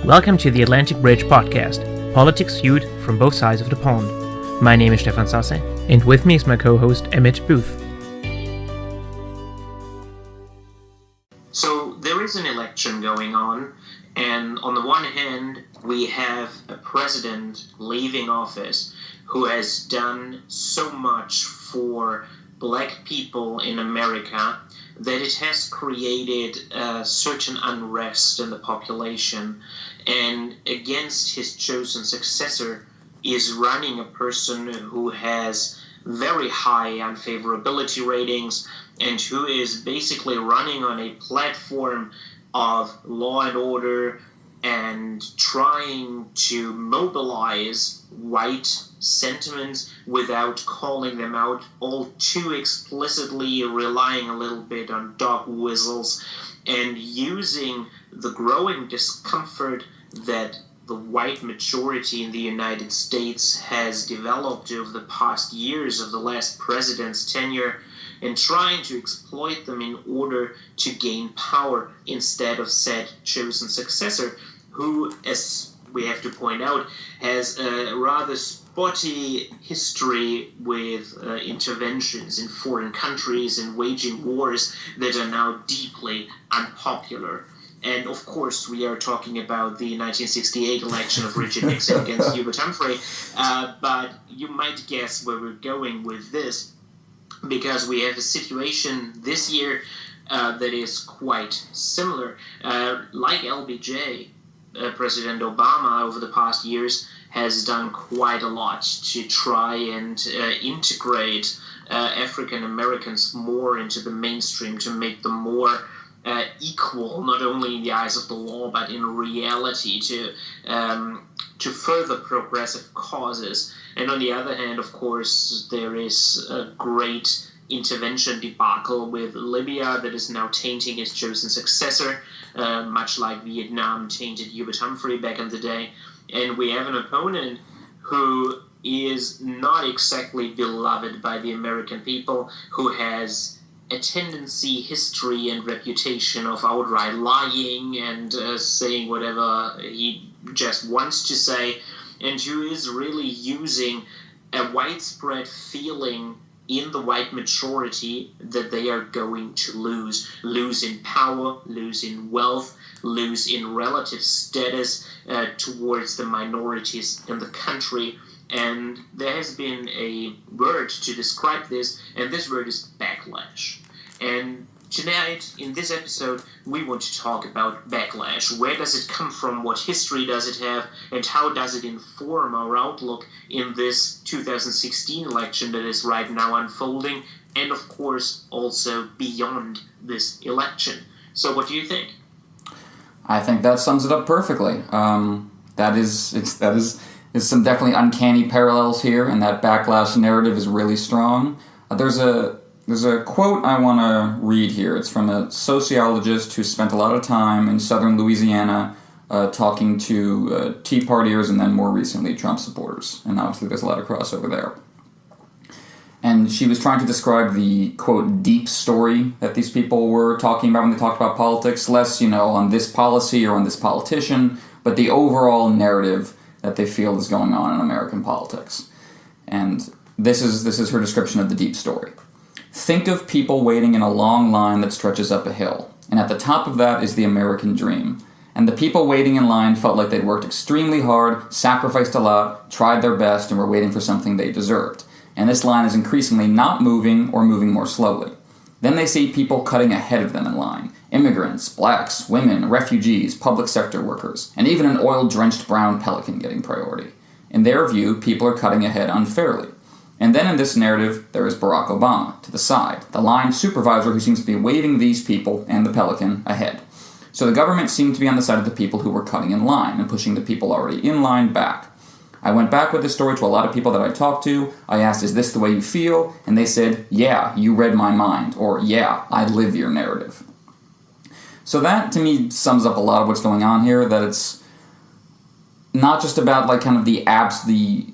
Welcome to the Atlantic Bridge podcast, politics viewed from both sides of the pond. My name is Stefan Sasse, and with me is my co-host Emmett Booth. So there is an election going on, and on the one hand, we have a president leaving office who has done so much for black people in America that it has created a certain unrest in the population, and against his chosen successor is running a person who has very high unfavorability ratings and who is basically running on a platform of law and order and trying to mobilize white sentiments without calling them out all too explicitly, relying a little bit on dog whistles and using the growing discomfort that the white majority in the United States has developed over the past years of the last president's tenure and trying to exploit them in order to gain power instead of said chosen successor, who, as we have to point out, has a rather spotty history with interventions in foreign countries and waging wars that are now deeply unpopular. And of course, we are talking about the 1968 election of Richard Nixon against Hubert Humphrey, but you might guess where we're going with this, because we have a situation this year that is quite similar. Like LBJ, President Obama over the past years has done quite a lot to try and integrate African Americans more into the mainstream, to make them more equal, not only in the eyes of the law, but in reality, to further progressive causes. And on the other hand, of course, there is a great intervention debacle with Libya that is now tainting its chosen successor, much like Vietnam tainted Hubert Humphrey back in the day. And we have an opponent who is not exactly beloved by the American people, who has a tendency, history, and reputation of outright lying and saying whatever he just wants to say, and who is really using a widespread feeling in the white majority that they are going to lose in power, lose in wealth, lose in relative status towards the minorities in the country. And there has been a word to describe this, and this word is backlash. And tonight, in this episode, we want to talk about backlash. Where does it come from? What history does it have? And how does it inform our outlook in this 2016 election that is right now unfolding? And of course, also beyond this election. So what do you think? I think that sums it up perfectly. That is some definitely uncanny parallels here, and that backlash narrative is really strong. There's a quote I want to read here. It's from a sociologist who spent a lot of time in southern Louisiana talking to Tea Partiers and then more recently Trump supporters. And obviously there's a lot of crossover there. And she was trying to describe the, quote, deep story that these people were talking about when they talked about politics. Less, on this policy or on this politician, but the overall narrative that they feel is going on in American politics. And this is her description of the deep story. Think of people waiting in a long line that stretches up a hill, and at the top of that is the American dream. And the people waiting in line felt like they'd worked extremely hard, sacrificed a lot, tried their best, and were waiting for something they deserved. And this line is increasingly not moving or moving more slowly. Then they see people cutting ahead of them in line. Immigrants, blacks, women, refugees, public sector workers, and even an oil-drenched brown pelican getting priority. In their view, people are cutting ahead unfairly. And then in this narrative, there is Barack Obama, to the side, the line supervisor who seems to be waving these people and the pelican ahead. So the government seemed to be on the side of the people who were cutting in line and pushing the people already in line back. I went back with this story to a lot of people that I talked to. I asked, is this the way you feel? And they said, yeah, you read my mind, or yeah, I live your narrative. So that, to me, sums up a lot of what's going on here, that it's not just about the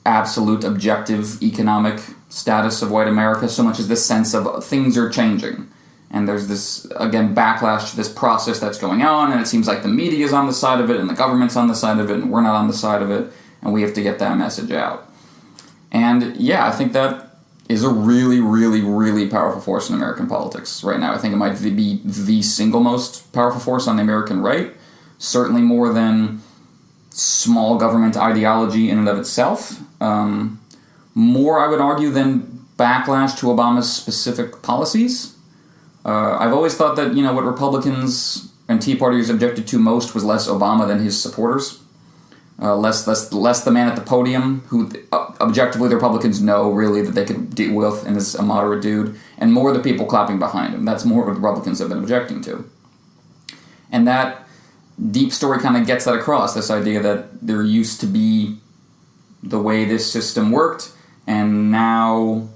absolute objective economic status of white America, so much as this sense of things are changing. And there's this, again, backlash to this process that's going on, and it seems like the media's on the side of it, and the government's on the side of it, and we're not on the side of it, and we have to get that message out. And yeah, I think that is a really, really, really powerful force in American politics right now. I think it might be the single most powerful force on the American right, certainly more than small government ideology in and of itself. More, I would argue, than backlash to Obama's specific policies. I've always thought that, what Republicans and Tea Partiers objected to most was less Obama than his supporters. Less the man at the podium, who objectively the Republicans know really that they could deal with and is a moderate dude, and more the people clapping behind him. That's more what the Republicans have been objecting to. And that deep story kind of gets that across, this idea that there used to be the way this system worked, and now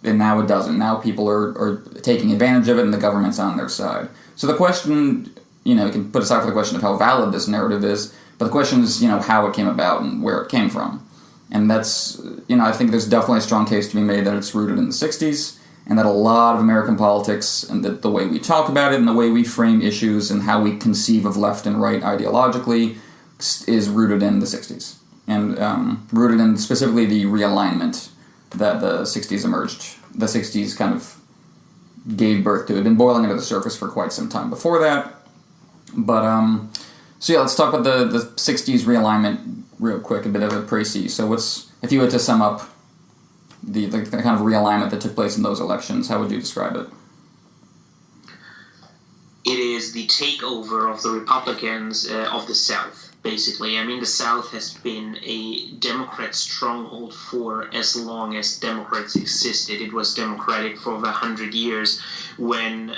it doesn't. Now people are taking advantage of it, and the government's on their side. So the question, you can put aside for the question of how valid this narrative is, but the question is, how it came about and where it came from. And that's, I think there's definitely a strong case to be made that it's rooted in the 60s, and that a lot of American politics and the way we talk about it and the way we frame issues and how we conceive of left and right ideologically is rooted in the 60s. And rooted in specifically the realignment that the 60s emerged. The 60s kind of gave birth to. It had been boiling under the surface for quite some time before that. But, so yeah, let's talk about the 60s realignment real quick, a bit of a précis. So if you had to sum up the kind of realignment that took place in those elections, how would you describe it? It is the takeover of the Republicans of the South. Basically, the South has been a Democrat stronghold for as long as Democrats existed. It was Democratic for over 100 years when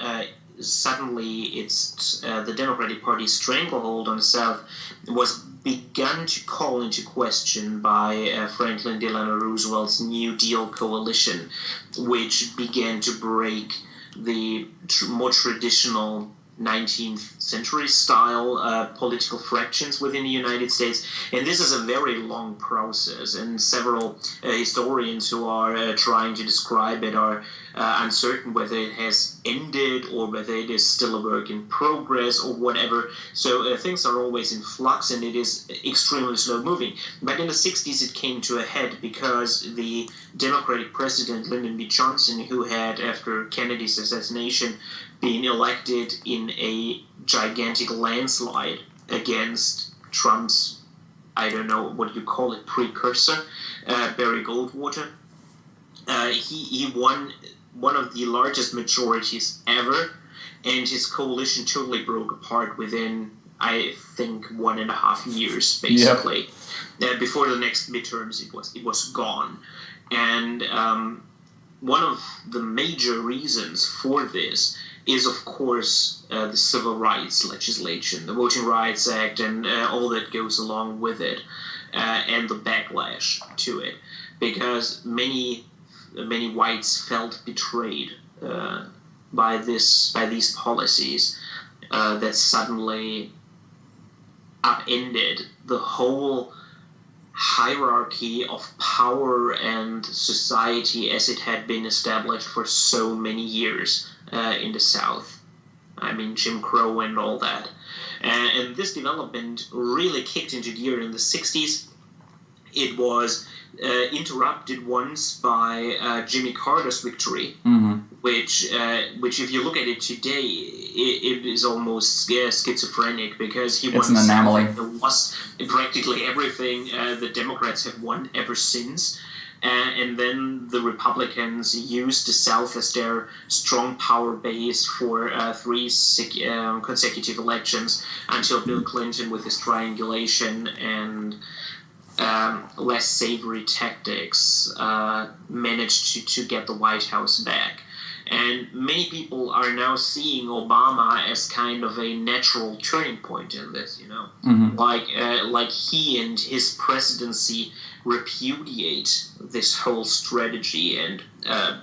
suddenly the Democratic Party's stranglehold on the South was begun to call into question by Franklin Delano Roosevelt's New Deal coalition, which began to break the more traditional 19th century style political fractions within the United States. And this is a very long process, and several historians who are trying to describe it are uncertain whether it has ended or whether it is still a work in progress or whatever. So things are always in flux, and it is extremely slow moving. But in the 60s it came to a head because the Democratic president Lyndon B. Johnson, who had, after Kennedy's assassination, been elected in a gigantic landslide against Trump's, I don't know what you call it, precursor, Barry Goldwater. He won one of the largest majorities ever, and his coalition totally broke apart within, I think, 1.5 years, basically. Yep. Before the next midterms, it was gone. And one of the major reasons for this is, of course, the Civil Rights legislation, the Voting Rights Act, and all that goes along with it, and the backlash to it, because many whites felt betrayed by these policies that suddenly upended the whole hierarchy of power and society as it had been established for so many years in the South. Jim Crow and all that. And this development really kicked into gear in the 60s. It was interrupted once by Jimmy Carter's victory, which if you look at it today, it is almost schizophrenic, because he won an anomaly. Was practically everything the Democrats have won ever since. And then the Republicans used the South as their strong power base for 3 consecutive elections until Bill Clinton, with his triangulation and less savory tactics, managed to get the White House back. And many people are now seeing Obama as kind of a natural turning point in this, like he and his presidency repudiate this whole strategy and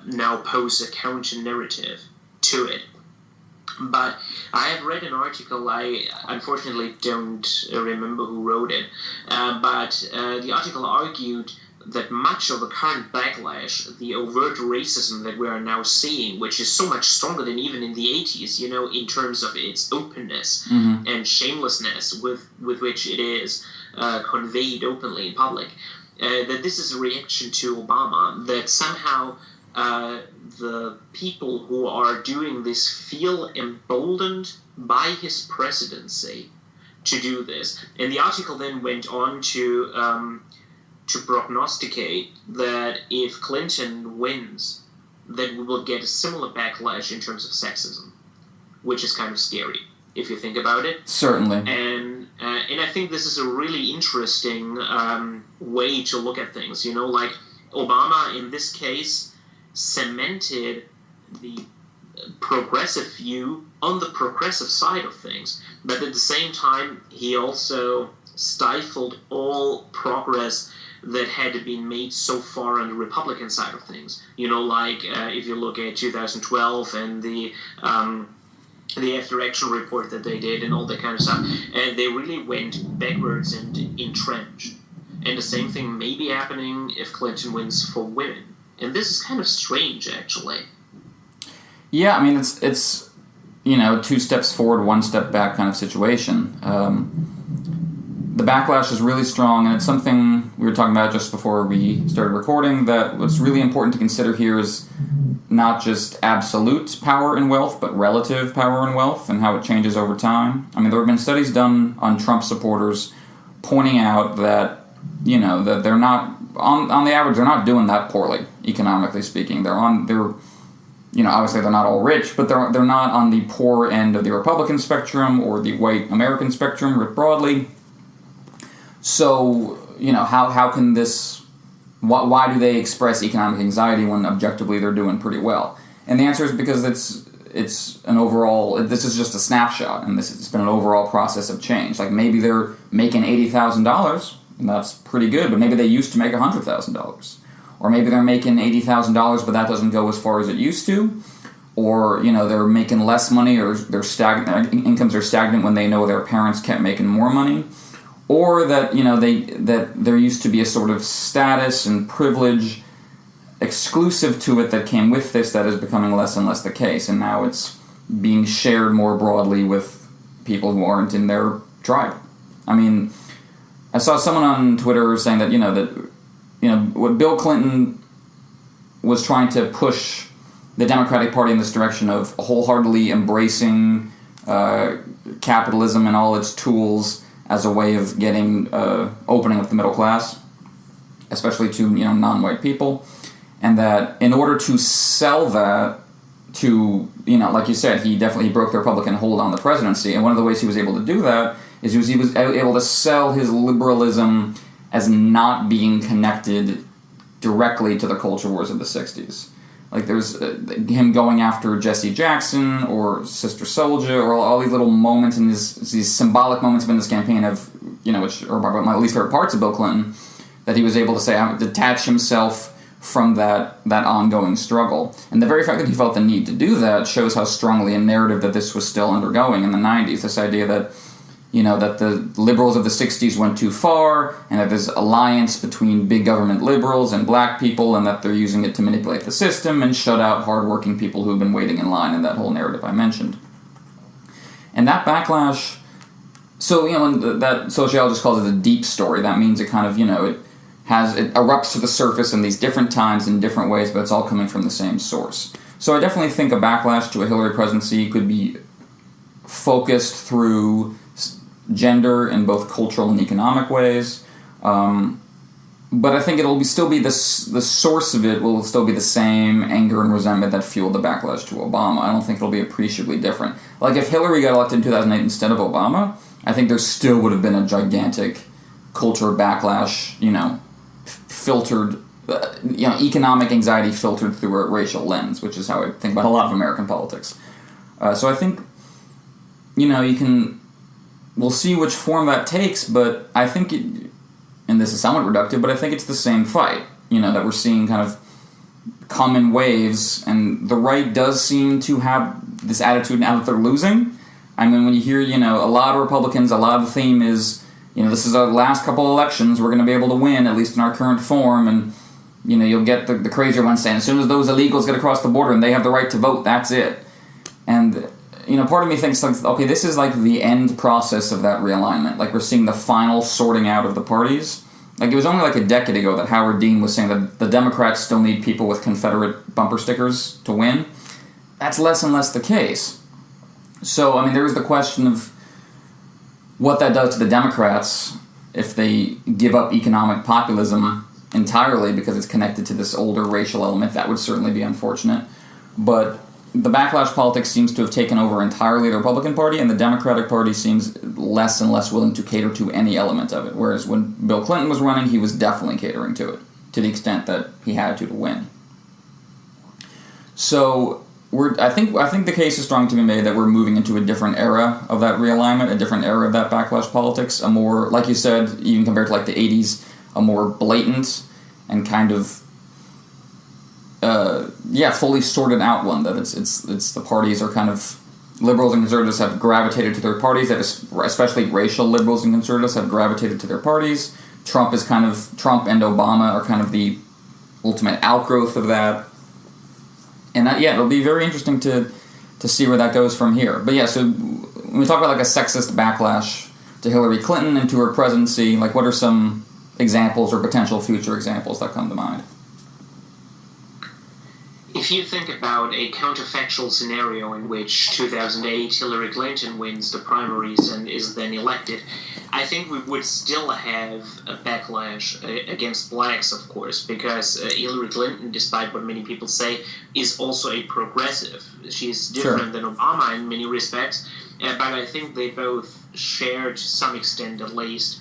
now pose a counter-narrative to it. But I have read an article, I unfortunately don't remember who wrote it, but the article argued that much of the current backlash, the overt racism that we are now seeing, which is so much stronger than even in the 80s, in terms of its openness and shamelessness with which it is conveyed openly in public, that this is a reaction to Obama, that somehow the people who are doing this feel emboldened by his presidency to do this. And the article then went on to prognosticate that if Clinton wins, that we will get a similar backlash in terms of sexism, which is kind of scary if you think about it. Certainly. And I think this is a really interesting way to look at things. Like Obama in this case cemented the progressive view on the progressive side of things, but at the same time he also stifled all progress that had been made so far on the Republican side of things. If you look at 2012 and the after-action report that they did and all that kind of stuff, and they really went backwards and entrenched. And the same thing may be happening if Clinton wins for women. And this is kind of strange, actually. Yeah, I mean, it's 2 steps forward, 1 step back kind of situation. The backlash is really strong, and it's something we were talking about just before we started recording, that what's really important to consider here is not just absolute power and wealth, but relative power and wealth, and how it changes over time. I mean, there have been studies done on Trump supporters pointing out that, that they're not, on the average, they're not doing that poorly, economically speaking. Obviously they're not all rich, but they're not on the poor end of the Republican spectrum or the white American spectrum writ broadly. So, how can this, why do they express economic anxiety when objectively they're doing pretty well? And the answer is because it's an overall, this is just a snapshot, and it's been an overall process of change. Like maybe they're making $80,000, and that's pretty good, but maybe they used to make $100,000. Or maybe they're making $80,000, but that doesn't go as far as it used to. Or, they're making less money, or their incomes are stagnant when they know their parents kept making more money. Or that, that there used to be a sort of status and privilege exclusive to it that came with this that is becoming less and less the case. And now it's being shared more broadly with people who aren't in their tribe. I mean, I saw someone on Twitter saying that, what Bill Clinton was trying to push the Democratic Party in this direction of wholeheartedly embracing capitalism and all its tools as a way of getting opening up the middle class, especially to non-white people, and that in order to sell that to like you said, he broke the Republican hold on the presidency, and one of the ways he was able to do that is he was able to sell his liberalism as not being connected directly to the culture wars of the 60s. Like there's him going after Jesse Jackson or Sister Souljah or all these little moments and these symbolic moments in this campaign of, which are my least favorite parts of Bill Clinton, that he was able to say, detach himself from that ongoing struggle. And the very fact that he felt the need to do that shows how strongly a narrative that this was still undergoing in the 90s, this idea that that the liberals of the 60s went too far, and that there's alliance between big government liberals and black people, and that they're using it to manipulate the system and shut out hardworking people who've been waiting in line in that whole narrative I mentioned. And that backlash, so, that sociologist calls it a deep story. That means it kind of, it erupts to the surface in these different times in different ways, but it's all coming from the same source. So I definitely think a backlash to a Hillary presidency could be focused through gender in both cultural and economic ways, but I think it'll still be the source of it will still be the same anger and resentment that fueled the backlash to Obama. I don't think it'll be appreciably different. Like if Hillary got elected in 2008 instead of Obama, I think there still would have been a gigantic culture backlash, filtered, economic anxiety filtered through a racial lens, which is how I think about a lot of American politics. So I think, we'll see which form that takes, but I think, and this is somewhat reductive, but I think it's the same fight, that we're seeing kind of come in waves, and the right does seem to have this attitude now that they're losing. I mean, when you hear, a lot of Republicans, a lot of the theme is, this is our last couple elections, we're going to be able to win, at least in our current form, and, you'll get the crazier ones saying, as soon as those illegals get across the border and they have the right to vote, that's it. And, part of me thinks, like, okay, this is like the end process of that realignment. Like, we're seeing the final sorting out of the parties. Like, it was only like a decade ago that Howard Dean was saying that the Democrats still need people with Confederate bumper stickers to win. That's less and less the case. So, there is the question of what that does to the Democrats if they give up economic populism entirely because it's connected to this older racial element. That would certainly be unfortunate. But the backlash politics seems to have taken over entirely the Republican Party, and the Democratic Party seems less and less willing to cater to any element of it. Whereas when Bill Clinton was running, he was definitely catering to it, to the extent that he had to win. So I think the case is strong to be made that we're moving into a different era of that realignment, a different era of that backlash politics, a more, like you said, even compared to like the 80s, a more blatant and kind of fully sorted out one. That it's the parties are kind of, liberals and conservatives have gravitated to their parties. That is, especially racial liberals and conservatives have gravitated to their parties. Trump and Obama are kind of the ultimate outgrowth of that. And it'll be very interesting to see where that goes from here. But so when we talk about like a sexist backlash to Hillary Clinton and to her presidency, like what are some examples or potential future examples that come to mind? If you think about a counterfactual scenario in which 2008 Hillary Clinton wins the primaries and is then elected, I think we would still have a backlash against blacks, of course, because Hillary Clinton, despite what many people say, is also a progressive. She's different than Obama in many respects, but I think they both share, to some extent at least,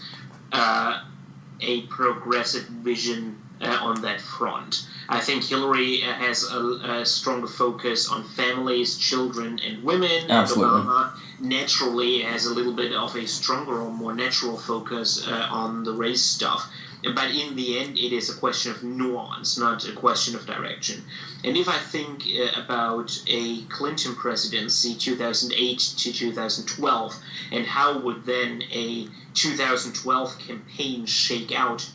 a progressive vision on that front. I think Hillary has a stronger focus on families, children, and women. Absolutely. And Obama naturally has a little bit of a stronger or more natural focus on the race stuff. But in the end, it is a question of nuance, not a question of direction. And if I think about a Clinton presidency, 2008 to 2012, and how would then a 2012 campaign shake out,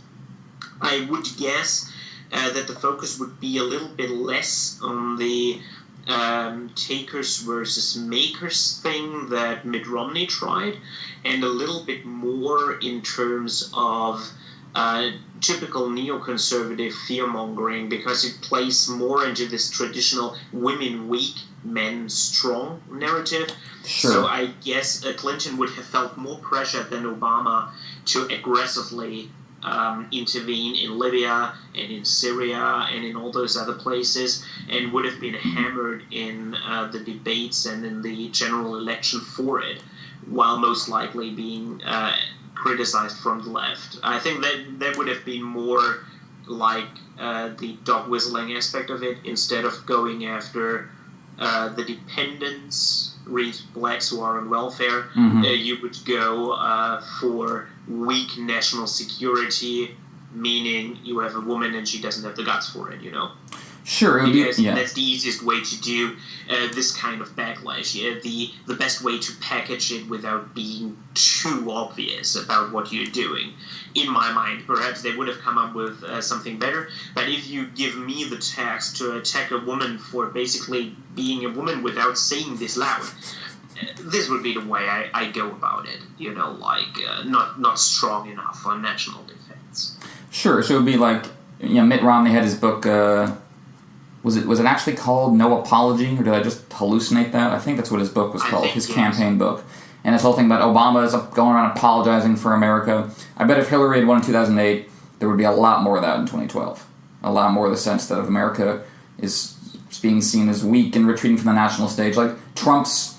I would guess that the focus would be a little bit less on the takers versus makers thing that Mitt Romney tried, and a little bit more in terms of typical neoconservative fear-mongering, because it plays more into this traditional women weak, men strong narrative. Sure. So I guess Clinton would have felt more pressure than Obama to aggressively intervene in Libya and in Syria and in all those other places, and would have been hammered in the debates and in the general election for it, while most likely being criticized from the left. I think that would have been more like the dog whistling aspect of it, instead of going after the dependents, read blacks who are on welfare. You would go for weak national security, meaning you have a woman and she doesn't have the guts for it, Sure. Because that's the easiest way to do this kind of backlash. The best way to package it without being too obvious about what you're doing. In my mind, perhaps they would have come up with something better. But if you give me the task to attack a woman for basically being a woman without saying this loud, this would be the way I go about it. Not strong enough on national defense. Sure. So it would be like, Mitt Romney had his book. Was it actually called No Apology, or did I just hallucinate that? I think that's what his book was called, his campaign book. And this whole thing about Obama is going around apologizing for America. I bet if Hillary had won in 2008, there would be a lot more of that in 2012. A lot more of the sense that America is being seen as weak and retreating from the national stage. Like Trump's,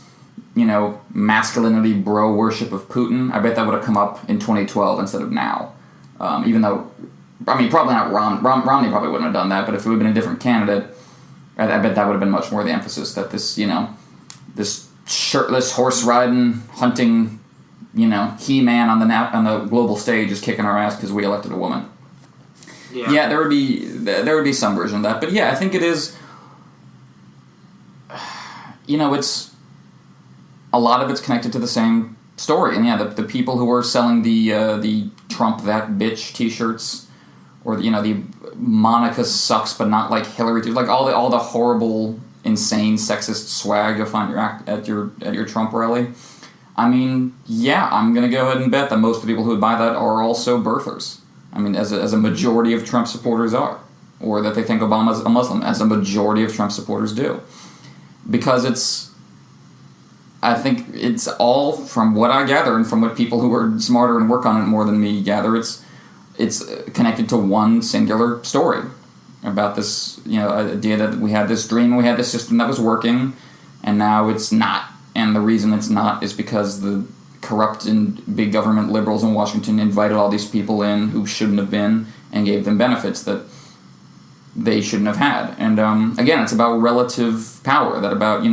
masculinity bro worship of Putin, I bet that would have come up in 2012 instead of now. Even though, probably not Romney probably wouldn't have done that, but if it would have been a different candidate, I bet that would have been much more the emphasis, that this, this shirtless, horse-riding, hunting, he-man on the global stage is kicking our ass because we elected a woman. Yeah, there would be some version of that. But yeah, I think it is, it's, a lot of it's connected to the same story. And yeah, the people who were selling the Trump that bitch T-shirts, or the Monica sucks but not like Hillary, like all the horrible, insane, sexist swag you'll find at your Trump rally. I mean, yeah, I'm gonna go ahead and bet that most of the people who would buy that are also birthers. I mean, as a majority of Trump supporters are, or that they think Obama's a Muslim, as a majority of Trump supporters do, because I think it's all, from what I gather and from what people who are smarter and work on it more than me gather, it's connected to one singular story about this, idea that we had this dream, we had this system that was working, and now it's not. And the reason it's not is because the corrupt and big government liberals in Washington invited all these people in who shouldn't have been and gave them benefits that they shouldn't have had. And again, it's about relative power, that about,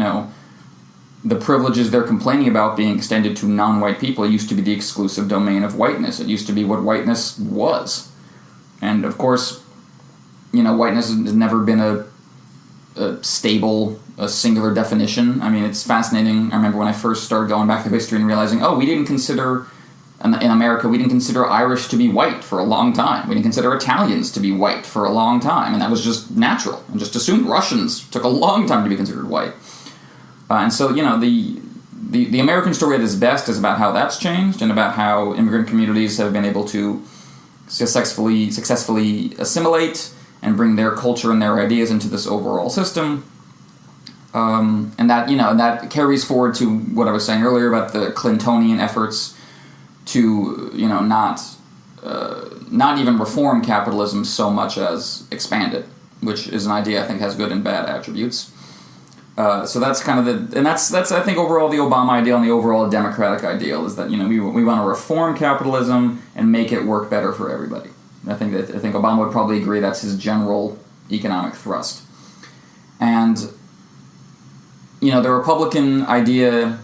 the privileges they're complaining about being extended to non-white people used to be the exclusive domain of whiteness. It used to be what whiteness was. And of course, whiteness has never been a stable, a singular definition. I mean, it's fascinating. I remember when I first started going back to history and realizing, we didn't consider, in America, we didn't consider Irish to be white for a long time. We didn't consider Italians to be white for a long time. And that was just natural. And just assumed Russians took a long time to be considered white. And so, the American story at its best is about how that's changed and about how immigrant communities have been able to successfully assimilate and bring their culture and their ideas into this overall system. And that carries forward to what I was saying earlier about the Clintonian efforts to, not even reform capitalism so much as expand it, which is an idea I think has good and bad attributes. So that's kind of that's I think overall the Obama ideal and the overall Democratic ideal is that we want to reform capitalism and make it work better for everybody. I think Obama would probably agree that's his general economic thrust. And the Republican idea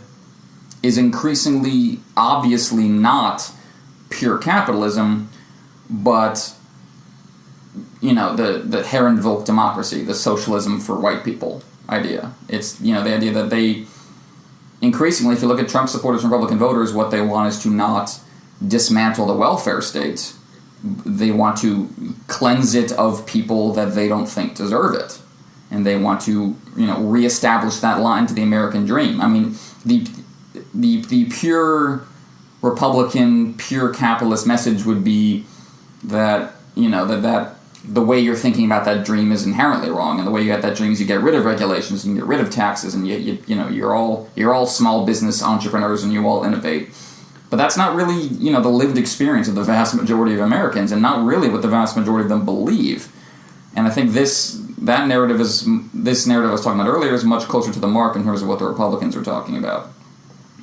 is increasingly obviously not pure capitalism, but the Herrenvolk democracy, the socialism for white people idea. It's the idea that they increasingly, if you look at Trump supporters and Republican voters, what they want is to not dismantle the welfare state. They want to cleanse it of people that they don't think deserve it, and they want to reestablish that line to the American dream. I mean, the pure Republican, pure capitalist message would be that that the way you're thinking about that dream is inherently wrong, and the way you get that dream is you get rid of regulations and you get rid of taxes, and you're all small business entrepreneurs and you all innovate. But that's not really the lived experience of the vast majority of Americans, and not really what the vast majority of them believe. And I think this narrative I was talking about earlier is much closer to the mark in terms of what the Republicans are talking about.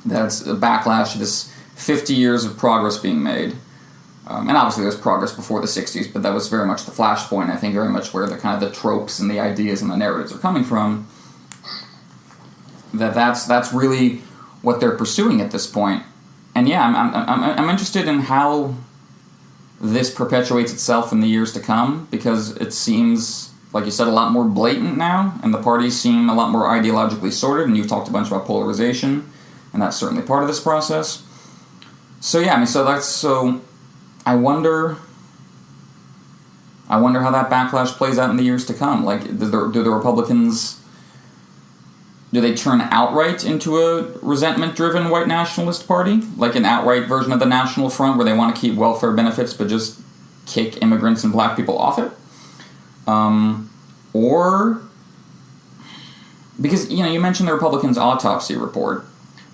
That's a backlash to this 50 years of progress being made. And obviously there's progress before the 60s, but that was very much the flashpoint, I think very much where the kind of the tropes and the ideas and the narratives are coming from. That's really what they're pursuing at this point. And yeah, I'm interested in how this perpetuates itself in the years to come, because it seems, like you said, a lot more blatant now, and the parties seem a lot more ideologically sorted, and you've talked a bunch about polarization, and that's certainly part of this process. So yeah, so I wonder how that backlash plays out in the years to come. Like, do the Republicans, do they turn outright into a resentment-driven white nationalist party? Like an outright version of the National Front where they want to keep welfare benefits but just kick immigrants and black people off it? Or, because, you mentioned the Republicans' autopsy report,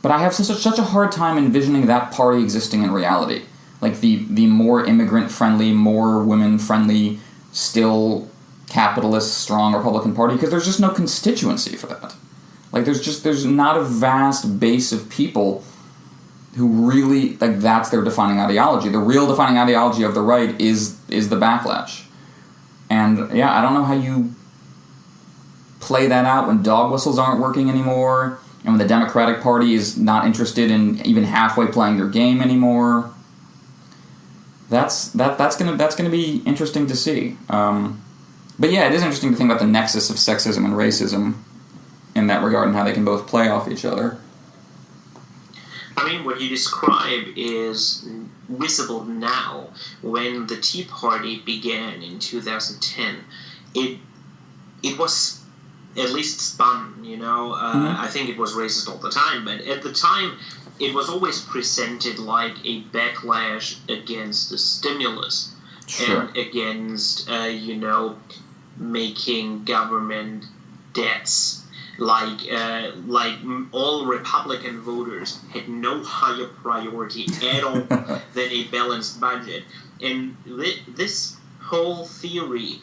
but I have such a hard time envisioning that party existing in reality. Like the more immigrant-friendly, more women-friendly, still capitalist, strong Republican Party, because there's just no constituency for that. Like there's not a vast base of people who really, like, that's their defining ideology. The real defining ideology of the right is the backlash. And yeah, I don't know how you play that out when dog whistles aren't working anymore, and when the Democratic Party is not interested in even halfway playing their game anymore. That's gonna be interesting to see. But yeah, it is interesting to think about the nexus of sexism and racism in that regard, and how they can both play off each other. I mean, what you describe is visible now. When the Tea Party began in 2010, it was at least spun, I think it was racist all the time, but at the time it was always presented like a backlash against the stimulus and against, making government debts. Like all Republican voters had no higher priority at all than a balanced budget. And this whole theory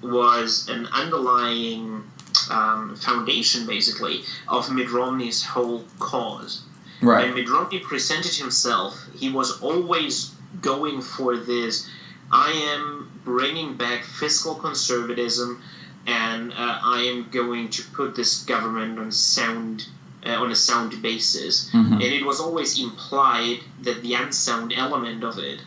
was an underlying foundation, basically, of Mitt Romney's whole cause. Right. When Mitt Romney presented himself, he was always going for this, I am bringing back fiscal conservatism, and I am going to put this government on a sound basis. Mm-hmm. And it was always implied that the unsound element of it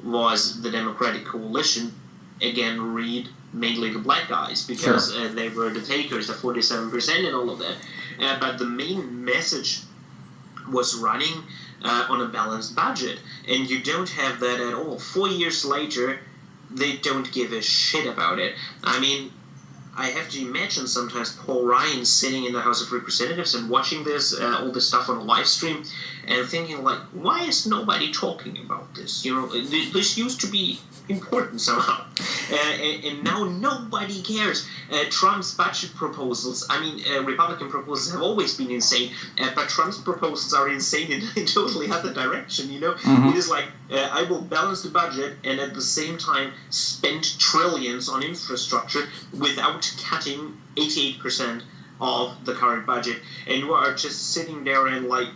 was the Democratic coalition. Again, read mainly the black guys, because they were the takers, the 47% and all of that. But the main message was running on a balanced budget. And you don't have that at all. 4 years later, they don't give a shit about it. I mean, I have to imagine sometimes Paul Ryan sitting in the House of Representatives and watching this, all this stuff on a live stream, and thinking like, why is nobody talking about this? This used to be important somehow, and now nobody cares. Trump's budget proposals, Republican proposals have always been insane, but Trump's proposals are insane in a totally other direction, Mm-hmm. It is like, I will balance the budget and at the same time spend trillions on infrastructure without cutting 88% of the current budget. And you are just sitting there and like,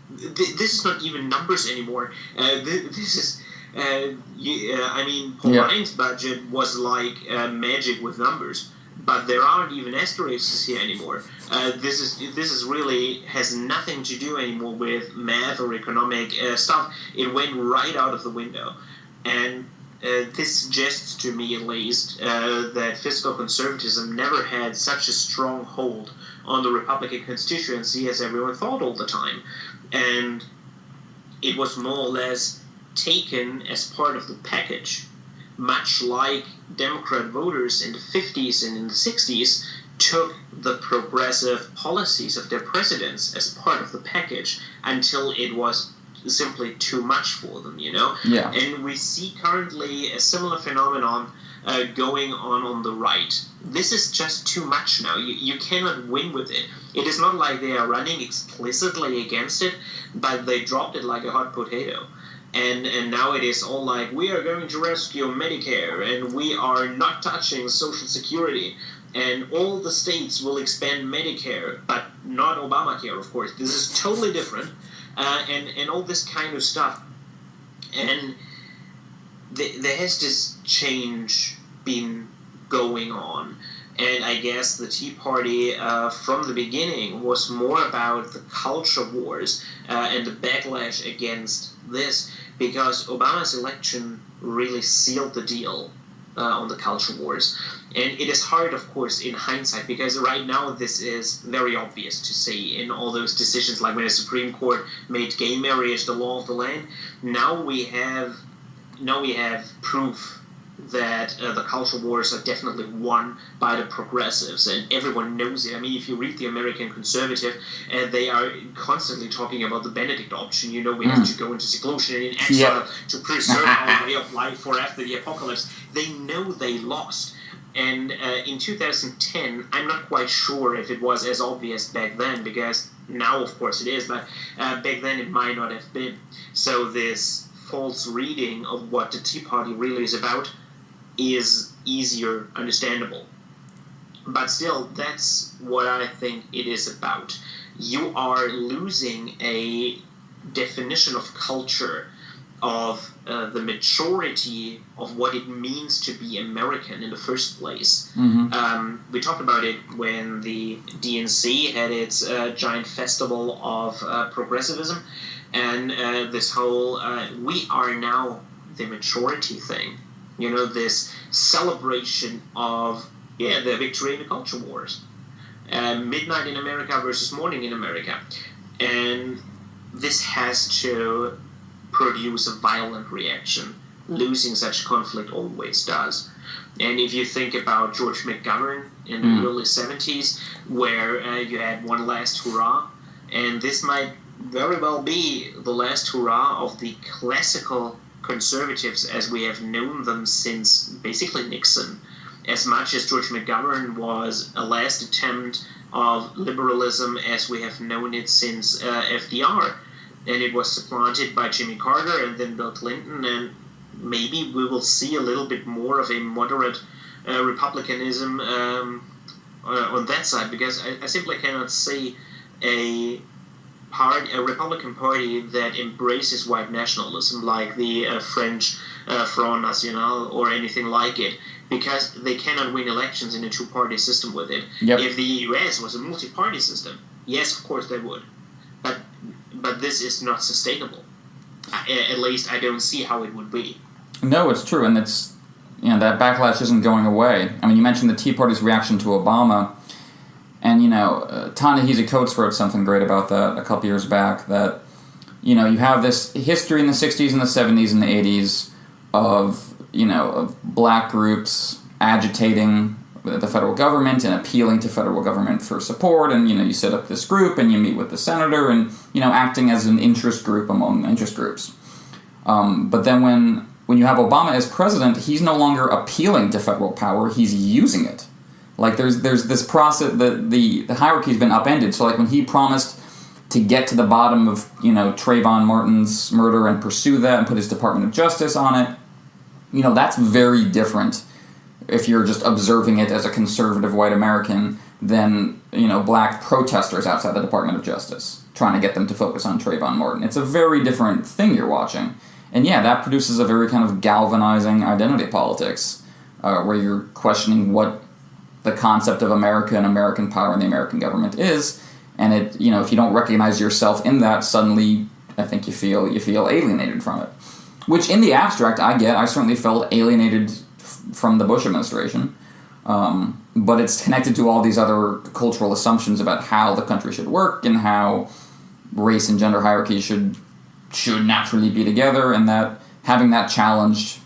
this is not even numbers anymore. This is... Paul Ryan's budget was like magic with numbers, but there aren't even asterisks here anymore. This is really has nothing to do anymore with math or economic stuff. It went right out of the window, and this suggests to me, at least, that fiscal conservatism never had such a strong hold on the Republican constituency as everyone thought all the time, and it was more or less taken as part of the package, much like Democrat voters in the 50s and in the 60s took the progressive policies of their presidents as part of the package until it was simply too much for them, Yeah. And we see currently a similar phenomenon going on the right. This is just too much now. You cannot win with it. It is not like they are running explicitly against it, but they dropped it like a hot potato. And now it is all like, we are going to rescue Medicare, and we are not touching Social Security, and all the states will expand Medicare, but not Obamacare, of course. This is totally different, and all this kind of stuff. And there has this change been going on. And I guess the Tea Party, from the beginning, was more about the culture wars and the backlash against this, because Obama's election really sealed the deal on the culture wars. And it is hard, of course, in hindsight, because right now this is very obvious to see in all those decisions, like when the Supreme Court made gay marriage the law of the land. Now we have proof that the culture wars are definitely won by the progressives, and everyone knows it. I mean, if you read the American Conservative, they are constantly talking about the Benedict option. We have to go into seclusion and in exile to preserve our way of life for after the apocalypse. They know they lost. And in 2010, I'm not quite sure if it was as obvious back then, because now, of course, it is, but back then it might not have been. So this false reading of what the Tea Party really is about is easier understandable. But still, that's what I think it is about. You are losing a definition of culture, of the maturity of what it means to be American in the first place. Mm-hmm. We talked about it when the DNC had its giant festival of progressivism, and this whole we are now the maturity thing. This celebration of the victory in the culture wars. Midnight in America versus morning in America. And this has to produce a violent reaction. Losing such conflict always does. And if you think about George McGovern in the early 70s, where you had one last hurrah, and this might very well be the last hurrah of the classical conservatives as we have known them since basically Nixon. As much as George McGovern was a last attempt of liberalism as we have known it since FDR, and it was supplanted by Jimmy Carter and then Bill Clinton, and maybe we will see a little bit more of a moderate republicanism on that side, because I simply cannot see a Republican Party that embraces white nationalism like the French Front National or anything like it, because they cannot win elections in a two-party system with it. Yep. If the US was a multi-party system, yes, of course they would. But this is not sustainable. At least I don't see how it would be. No, it's true, and it's, you know, that backlash isn't going away. I mean, you mentioned the Tea Party's reaction to Obama, and, you know, Ta-Nehisi Coates wrote something great about that a couple years back, that, you know, you have this history in the 60s and the 70s and the 80s of, you know, of black groups agitating the federal government and appealing to federal government for support, and, you know, you set up this group and you meet with the senator and, you know, acting as an interest group among interest groups. But then when you have Obama as president, he's no longer appealing to federal power, he's using it. Like, there's this process, the hierarchy's been upended. So, like, when he promised to get to the bottom of, you know, Trayvon Martin's murder and pursue that and put his Department of Justice on it, you know, that's very different if you're just observing it as a conservative white American than, you know, black protesters outside the Department of Justice trying to get them to focus on Trayvon Martin. It's a very different thing you're watching. And yeah, that produces a very kind of galvanizing identity politics, where you're questioning what the concept of America and American power and the American government is. And it, you know, if you don't recognize yourself in that, suddenly I think you feel alienated from it. Which in the abstract, I certainly felt alienated from the Bush administration. But it's connected to all these other cultural assumptions about how the country should work and how race and gender hierarchy should naturally be together, and that having that challenged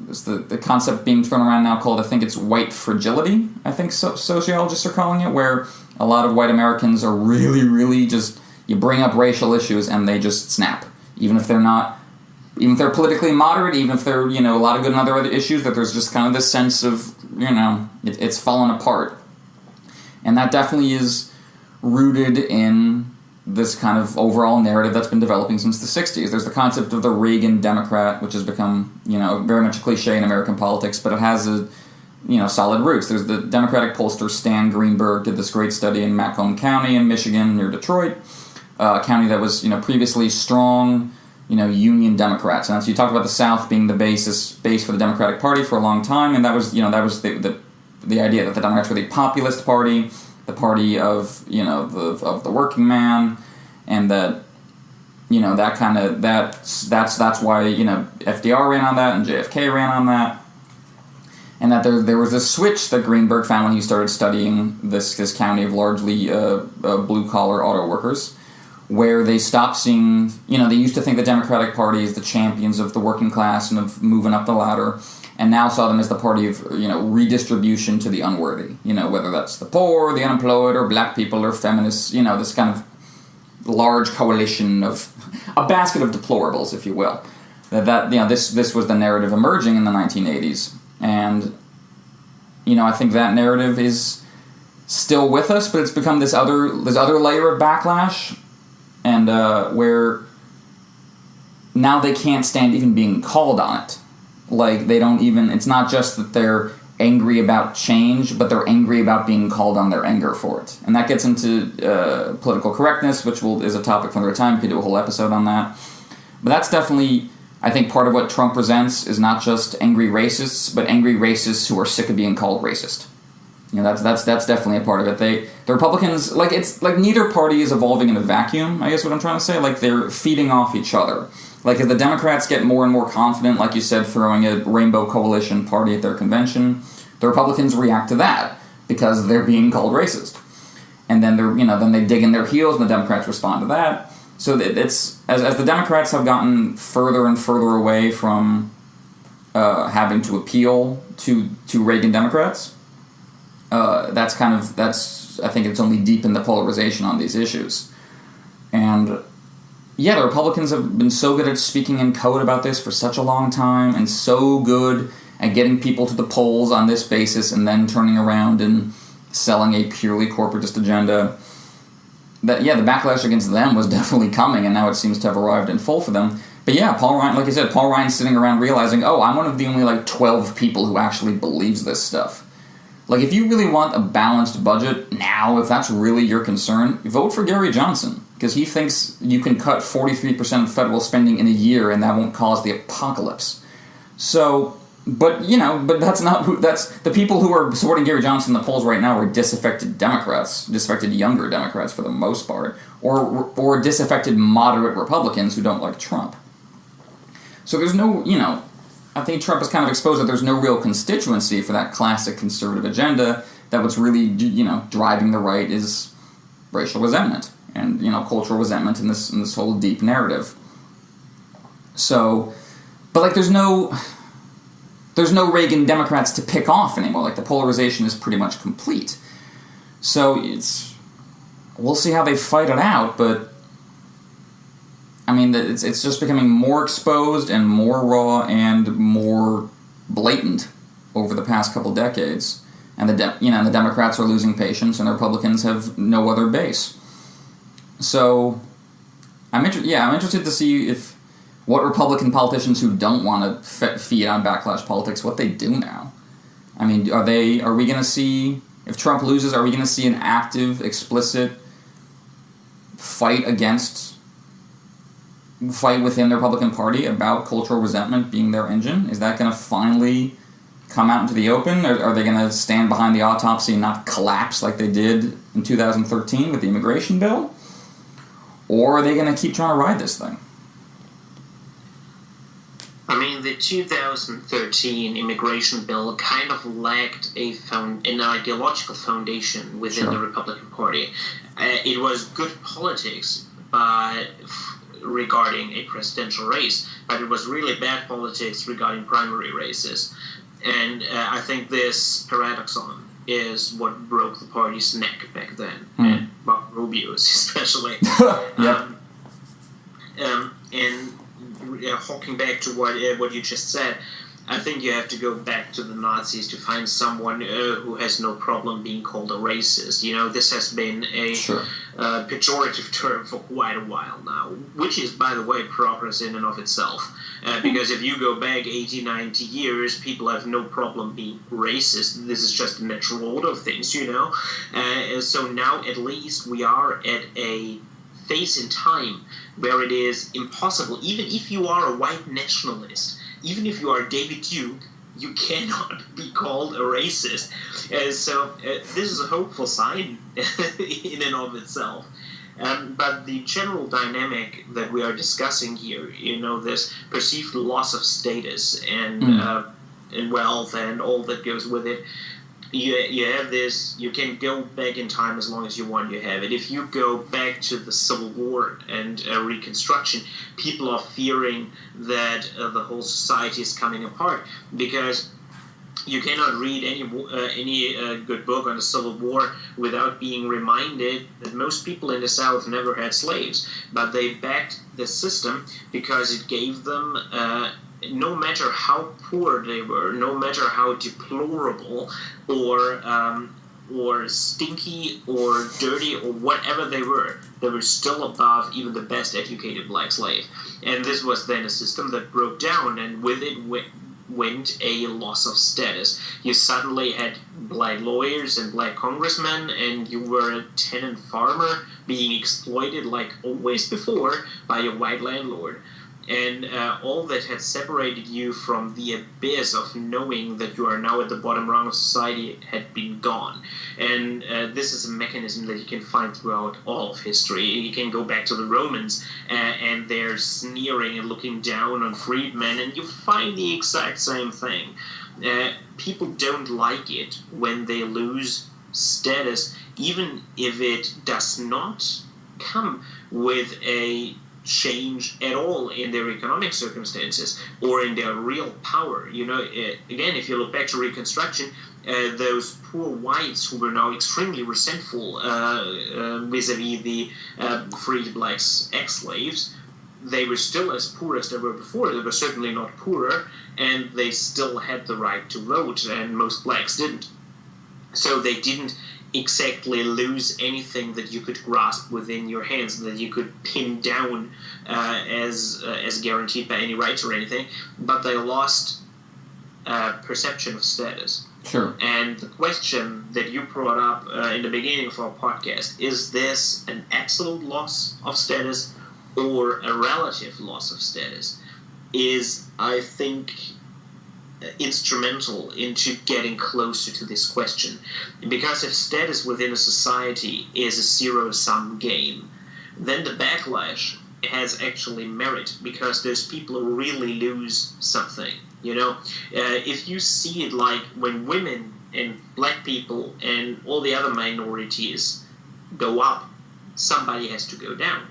is the concept being thrown around now called, I think it's white fragility, I think sociologists are calling it, where a lot of white Americans are really, really just, you bring up racial issues and they just snap. Even if they're politically moderate, even if they're, you know, a lot of good on other issues, that there's just kind of this sense of, you know, it's fallen apart. And that definitely is rooted in this kind of overall narrative that's been developing since the 60s. There's the concept of the Reagan Democrat, which has become, you know, very much a cliche in American politics, but it has solid roots. There's the Democratic pollster Stan Greenberg did this great study in Macomb County in Michigan near Detroit, a county that was, you know, previously strong, you know, Union Democrats. And so you talk about the South being the base for the Democratic Party for a long time, and that was the idea that the Democrats were the populist party, the party of, you know, of the working man, and that, you know, that kind of that's why, you know, FDR ran on that and JFK ran on that, and that there was this switch that Greenberg found when he started studying this county of largely blue collar auto workers, where they stopped seeing, you know, they used to think the Democratic Party is the champions of the working class and of moving up the ladder, and now saw them as the party of, you know, redistribution to the unworthy, you know, whether that's the poor, the unemployed, or black people, or feminists, you know, this kind of large coalition of a basket of deplorables, if you will. That you know, this was the narrative emerging in the 1980s, and, you know, I think that narrative is still with us, but it's become this other layer of backlash, and where now they can't stand even being called on it. Like, they don't even, it's not just that they're angry about change, but they're angry about being called on their anger for it. And that gets into political correctness, which is a topic for another time. We could do a whole episode on that. But that's definitely, I think, part of what Trump presents is not just angry racists, but angry racists who are sick of being called racist. You know, that's definitely a part of it. The Republicans, like, it's like neither party is evolving in a vacuum, I guess what I'm trying to say. Like, they're feeding off each other. Like, as the Democrats get more and more confident, like you said, throwing a rainbow coalition party at their convention, the Republicans react to that because they're being called racist. And then then they dig in their heels and the Democrats respond to that. So it's as the Democrats have gotten further and further away from having to appeal to Reagan Democrats, that's I think it's only deepened the polarization on these issues. And yeah, the Republicans have been so good at speaking in code about this for such a long time, and so good at getting people to the polls on this basis and then turning around and selling a purely corporatist agenda, that, yeah, the backlash against them was definitely coming, and now it seems to have arrived in full for them. But yeah, Paul Ryan, like I said, Paul Ryan's sitting around realizing, oh, I'm one of the only 12 people who actually believes this stuff. Like, if you really want a balanced budget now, if that's really your concern, vote for Gary Johnson, because he thinks you can cut 43% of federal spending in a year and that won't cause the apocalypse. So, but that's not that's the people who are supporting Gary Johnson in the polls right now are disaffected Democrats, disaffected younger Democrats for the most part, or disaffected moderate Republicans who don't like Trump. So there's no, I think Trump has kind of exposed that there's no real constituency for that classic conservative agenda, that what's really, driving the right is racial resentment and, cultural resentment in this whole deep narrative. So, but there's no Reagan Democrats to pick off anymore. The polarization is pretty much complete. So we'll see how they fight it out, but I mean, it's just becoming more exposed and more raw and more blatant over the past couple decades. And the Democrats are losing patience, and the Republicans have no other base. So I'm interested to see what Republican politicians who don't want to feed on backlash politics, what they do now. I mean, are we going to see, if Trump loses, are we going to see an active, explicit fight within the Republican Party about cultural resentment being their engine? Is that going to finally come out into the open? Or are they going to stand behind the autopsy and not collapse like they did in 2013 with the immigration bill? Or are they going to keep trying to ride this thing? I mean, the 2013 immigration bill kind of lacked an ideological foundation within the Republican Party. It was good politics, regarding a presidential race, but it was really bad politics regarding primary races. And I think this paradoxon is what broke the party's neck back then, and Marco Rubio's especially. And harking back to what you just said, I think you have to go back to the Nazis to find someone who has no problem being called a racist. This has been a pejorative term for quite a while now, which is, by the way, progress in and of itself. Because if you go back 80, 90 years, people have no problem being racist. This is just the natural order of things, So now, at least, we are at a phase in time where it is impossible, even if you are a white nationalist, even if you are David Duke, you cannot be called a racist. So this is a hopeful sign in and of itself. But the general dynamic that we are discussing here, this perceived loss of status and wealth and all that goes with it, you have this, you can go back in time as long as you want, you have it. If you go back to the Civil War and Reconstruction, people are fearing that the whole society is coming apart, because you cannot read any good book on the Civil War without being reminded that most people in the South never had slaves, but they backed the system because it gave them no matter how poor they were, no matter how deplorable or stinky or dirty or whatever they were still above even the best educated black slave. And this was then a system that broke down, and with it went a loss of status. You suddenly had black lawyers and black congressmen, and you were a tenant farmer being exploited like always before by a white landlord. And all that had separated you from the abyss of knowing that you are now at the bottom rung of society had been gone. And this is a mechanism that you can find throughout all of history. You can go back to the Romans and they're sneering and looking down on freedmen, and you find the exact same thing. People don't like it when they lose status, even if it does not come with a change at all in their economic circumstances or in their real power. Again, if you look back to Reconstruction, those poor whites who were now extremely resentful vis-a-vis the freed blacks ex-slaves, they were still as poor as they were before. They were certainly not poorer, and they still had the right to vote, and most blacks didn't. So they didn't exactly lose anything that you could grasp within your hands, that you could pin down as guaranteed by any rights or anything, but they lost perception of status. Sure. And the question that you brought up in the beginning of our podcast, is this an absolute loss of status or a relative loss of status, is, I think, instrumental into getting closer to this question. Because if status within a society is a zero-sum game, then the backlash has actually merit, because those people really lose something. If you see it like when women and black people and all the other minorities go up, somebody has to go down.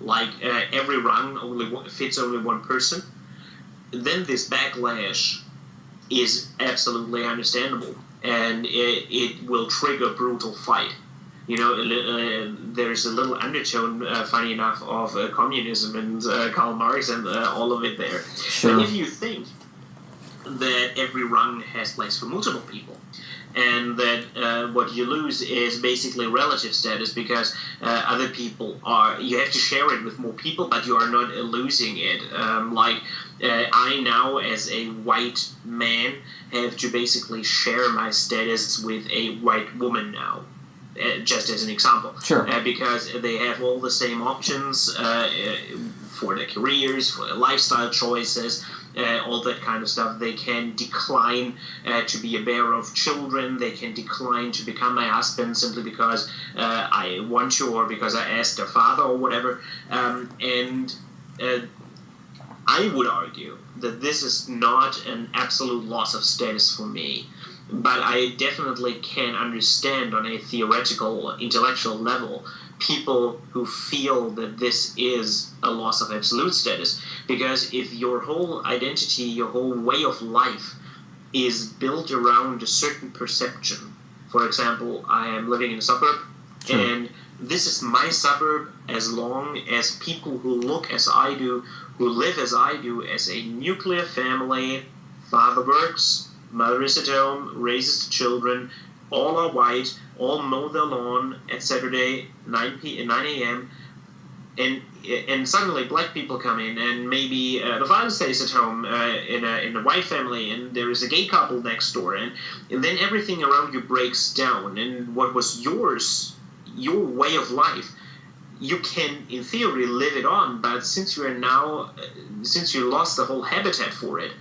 Like every rung fits only one person. Then this backlash is absolutely understandable, and it will trigger a brutal fight. There's a little undertone, funny enough, of communism and Karl Marx and all of it there. Sure. But if you think that every rung has place for multiple people, and that what you lose is basically relative status, because other people you have to share it with more people, but you are not losing it. I now, as a white man, have to basically share my status with a white woman now, just as an example. Sure. Because they have all the same options for their careers, for their lifestyle choices, all that kind of stuff. They can decline to be a bearer of children. They can decline to become my husband simply because I want to, or because I asked their father, or whatever. I would argue that this is not an absolute loss of status for me, but I definitely can understand on a theoretical, intellectual level people who feel that this is a loss of absolute status. Because if your whole identity, your whole way of life is built around a certain perception, for example, I am living in a suburb, sure, and this is my suburb as long as people who look as I do, who live as I do, as a nuclear family, father works, mother is at home, raises the children, all are white, all mow their lawn at Saturday, 9 a.m., and suddenly black people come in, and maybe the father stays at home in a white family, and there is a gay couple next door, and then everything around you breaks down, and what was yours, your way of life, you can, in theory, live it on, but since you lost the whole habitat for it,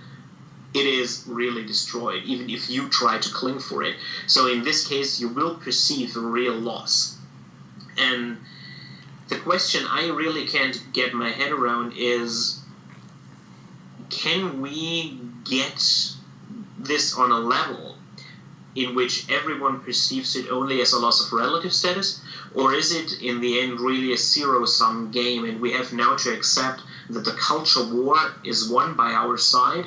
it is really destroyed, even if you try to cling for it. So in this case, you will perceive a real loss. And the question I really can't get my head around is, can we get this on a level in which everyone perceives it only as a loss of relative status? Or is it, in the end, really a zero-sum game, and we have now to accept that the culture war is won by our side,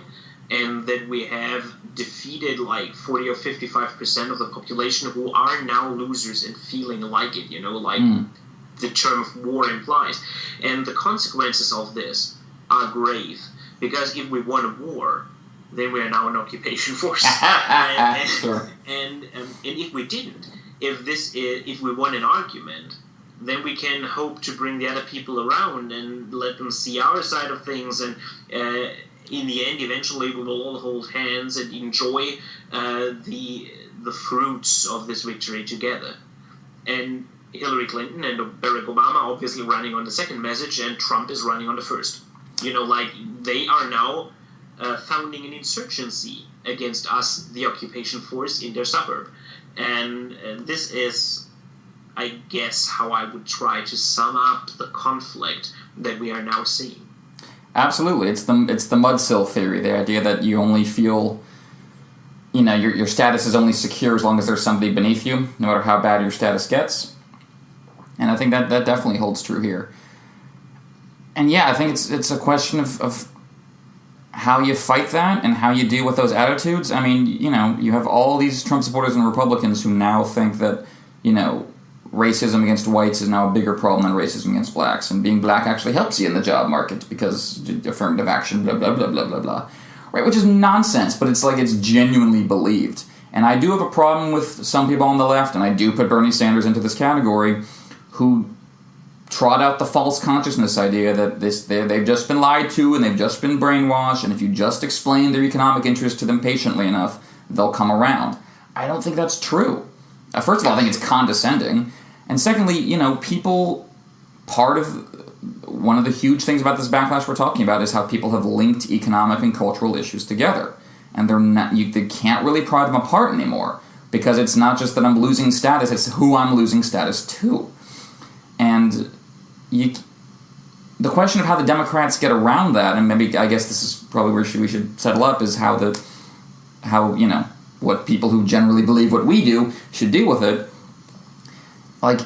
and that we have defeated like 40 or 55% of the population who are now losers and feeling like it, the term of war implies. And the consequences of this are grave, because if we won a war, then we are now an occupation force. Sure. And if we didn't, if we won an argument, then we can hope to bring the other people around and let them see our side of things, and in the end, eventually, we will all hold hands and enjoy the fruits of this victory together. And Hillary Clinton and Barack Obama are obviously running on the second message, and Trump is running on the first. They are now founding an insurgency against us, the occupation force, in their suburb. And this is, I guess, how I would try to sum up the conflict that we are now seeing. Absolutely, it's the mudsill theory, the idea that you only feel, your status is only secure as long as there's somebody beneath you, no matter how bad your status gets. And I think that definitely holds true here. And yeah, I think it's a question of how you fight that and how you deal with those attitudes. I mean, you have all these Trump supporters and Republicans who now think that, racism against whites is now a bigger problem than racism against blacks, and being black actually helps you in the job market because affirmative action, blah, blah, blah, blah, blah, blah. Right, which is nonsense, but it's like it's genuinely believed. And I do have a problem with some people on the left, and I do put Bernie Sanders into this category, who trot out the false consciousness idea that they've just been lied to and they've just been brainwashed, and if you just explain their economic interest to them patiently enough, they'll come around. I don't think that's true. First of all, I think it's condescending. And secondly, people, part of one of the huge things about this backlash we're talking about is how people have linked economic and cultural issues together. And they can't really pry them apart anymore, because it's not just that I'm losing status, it's who I'm losing status to. And the question of how the Democrats get around that, and maybe I guess this is probably where we should settle up, is how what people who generally believe what we do should deal with it. Like,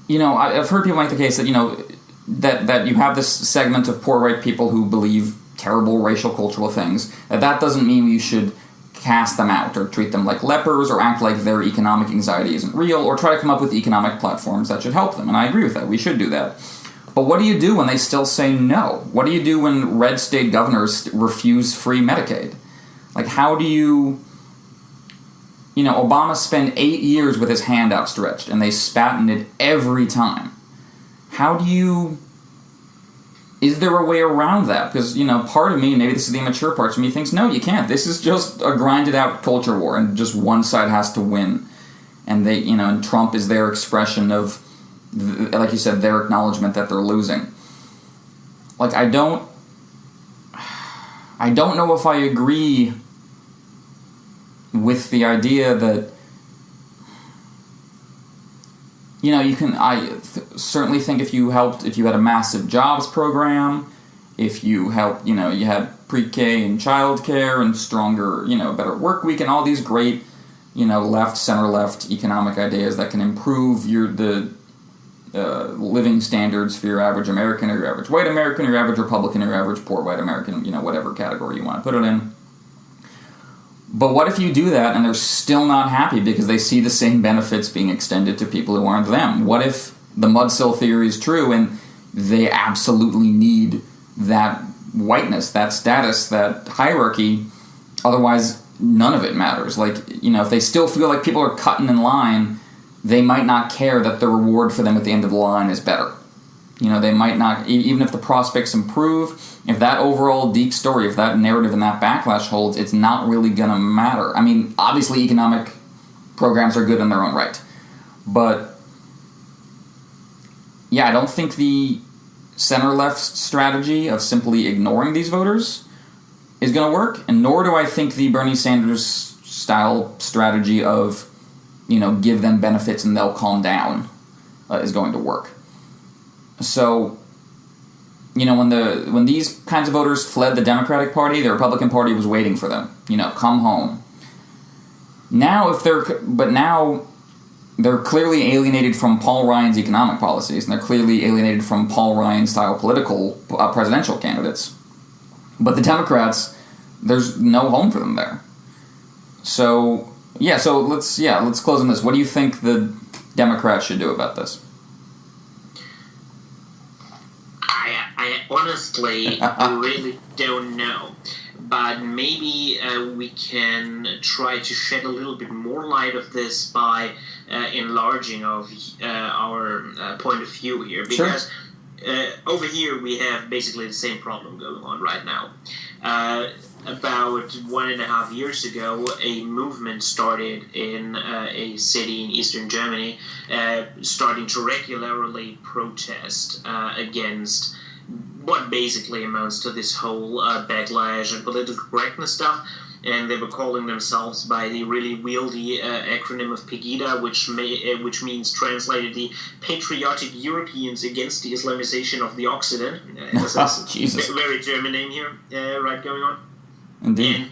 I've heard people make the case that, that you have this segment of poor white people who believe terrible racial cultural things, that doesn't mean you should cast them out or treat them like lepers or act like their economic anxiety isn't real or try to come up with economic platforms that should help them. And I agree with that. We should do that. But what do you do when they still say no? What do you do when red state governors refuse free Medicaid? Like, how do you... Obama spent 8 years with his hand outstretched, and they spat in it every time. How do you... Is there a way around that? Because, part of me, maybe this is the immature part of me, thinks, no, you can't. This is just a grinded-out culture war, and just one side has to win. And they, and Trump is their expression of, like you said, their acknowledgement that they're losing. Like, I don't know if I agree with the idea that, I certainly think if you had a massive jobs program, if you helped, you had pre-K and childcare and stronger, better work week and all these great, left, center-left economic ideas that can improve the living standards for your average American or your average white American or your average Republican or your average poor white American, whatever category you want to put it in. But what if you do that and they're still not happy because they see the same benefits being extended to people who aren't them? What if the mudsill theory is true and they absolutely need that whiteness, that status, that hierarchy, otherwise none of it matters? Like, if they still feel like people are cutting in line, they might not care that the reward for them at the end of the line is better. They might not, even if the prospects improve, if that overall deep story, if that narrative and that backlash holds, it's not really going to matter. I mean, obviously economic programs are good in their own right. But, yeah, I don't think the center-left strategy of simply ignoring these voters is going to work, and nor do I think the Bernie Sanders-style strategy of, give them benefits and they'll calm down is going to work. So, when these kinds of voters fled the Democratic Party, the Republican Party was waiting for them. Come home. Now, now they're clearly alienated from Paul Ryan's economic policies, and they're clearly alienated from Paul Ryan-style political presidential candidates. But the Democrats, there's no home for them there. So let's close on this. What do you think the Democrats should do about this? I honestly really don't know, but maybe we can try to shed a little bit more light of this by enlarging of our point of view here, because over here we have basically the same problem going on right now. About 1.5 years ago, a movement started in a city in eastern Germany, starting to regularly protest against what basically amounts to this whole backlash and political correctness stuff. And they were calling themselves by the really wieldy acronym of Pegida, which means, translated, the Patriotic Europeans Against the Islamization of the Occident. That's Jesus. a very German name here, right, going on. Indeed.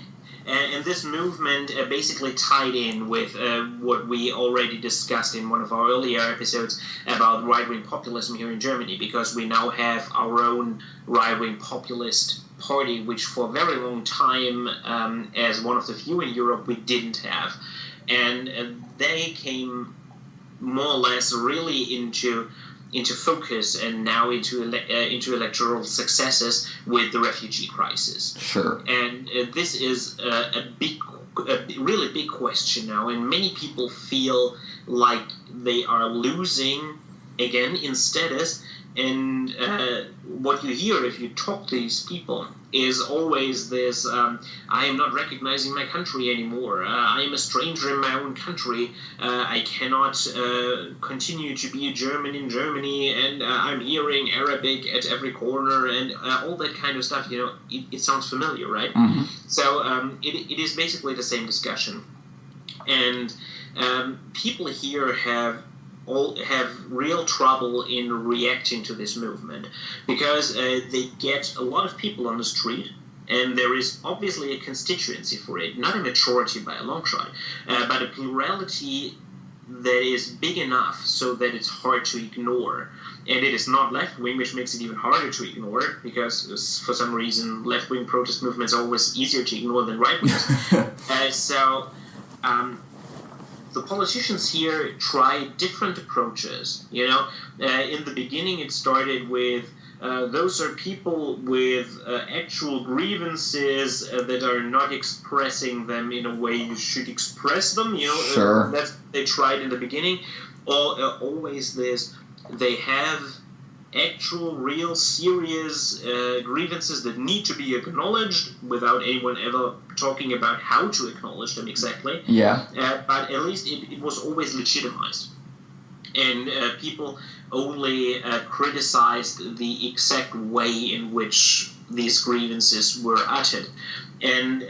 And this movement basically tied in with what we already discussed in one of our earlier episodes about right-wing populism here in Germany, because we now have our own right-wing populist party, which for a very long time, as one of the few in Europe, we didn't have. And they came more or less really into focus and now into electoral successes with the refugee crisis. Sure. And this is a really big question now, and many people feel like they are losing again in status. And what you hear if you talk to these people is always this, I am not recognizing my country anymore. I am a stranger in my own country. I cannot continue to be a German in Germany, and I'm hearing Arabic at every corner, and all that kind of stuff. It sounds familiar, right? Mm-hmm. So it is basically the same discussion. And people here have real trouble in reacting to this movement, because they get a lot of people on the street, and there is obviously a constituency for it, not a majority by a long shot, but a plurality that is big enough so that it's hard to ignore. And it is not left-wing, which makes it even harder to ignore, because for some reason left-wing protest movements are always easier to ignore than right-wingers. The politicians here try different approaches. In the beginning it started with those are people with actual grievances that are not expressing them in a way you should express them. Sure. That's they tried in the beginning. Always this, they have actual, real, serious grievances that need to be acknowledged without anyone ever talking about how to acknowledge them exactly. Yeah. But at least it was always legitimized. And people only criticized the exact way in which these grievances were uttered. And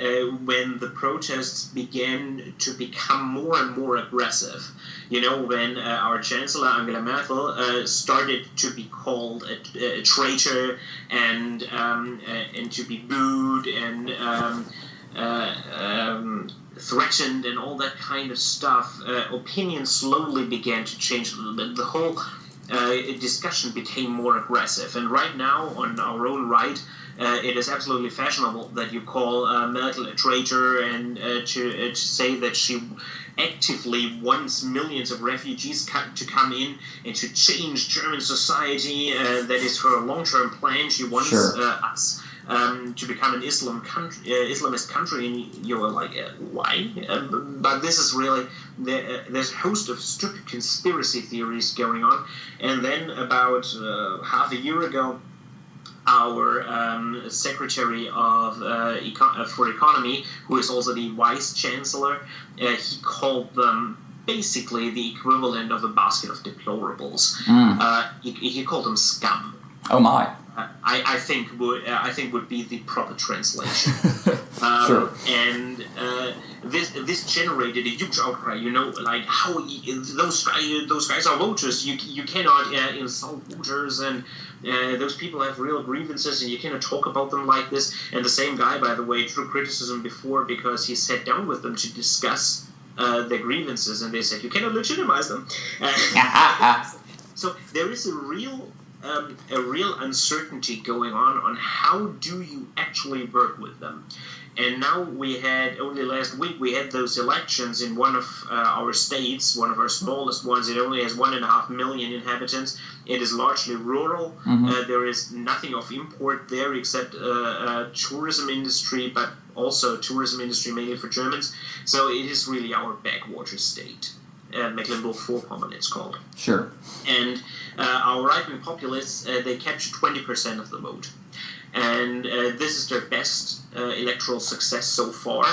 when the protests began to become more and more aggressive, when our Chancellor Angela Merkel started to be called a traitor and to be booed and threatened and all that kind of stuff, opinions slowly began to change a little bit. The whole discussion became more aggressive. And right now, on our own right, it is absolutely fashionable that you call Merkel a traitor and to say that she actively wants millions of refugees to come in and to change German society. That is her long-term plan. She wants us to become an Islamist country, and you're like, why? But this is really, there's a host of stupid conspiracy theories going on. And then about half a year ago, our Secretary of for Economy, who is also the Vice Chancellor, he called them basically the equivalent of a basket of deplorables. He called them scum. Oh my! I think would be the proper translation. Sure. And this generated a huge outcry. Like how those guys are voters. You cannot insult voters, and those people have real grievances, and you cannot talk about them like this. And the same guy, by the way, drew criticism before because he sat down with them to discuss their grievances, and they said you cannot legitimize them. So there is a real uncertainty going on how do you actually work with them. And now we had, only last week, we had those elections in one of our states, one of our smallest ones. It only has 1.5 million inhabitants. It is largely rural. Mm-hmm. There is nothing of import there except tourism industry, but also tourism industry mainly for Germans. So it is really our backwater state. Mecklenburg-Vorpommern, it's called. Sure. And our right-wing populists, they captured 20% of the vote. And this is their best electoral success so far.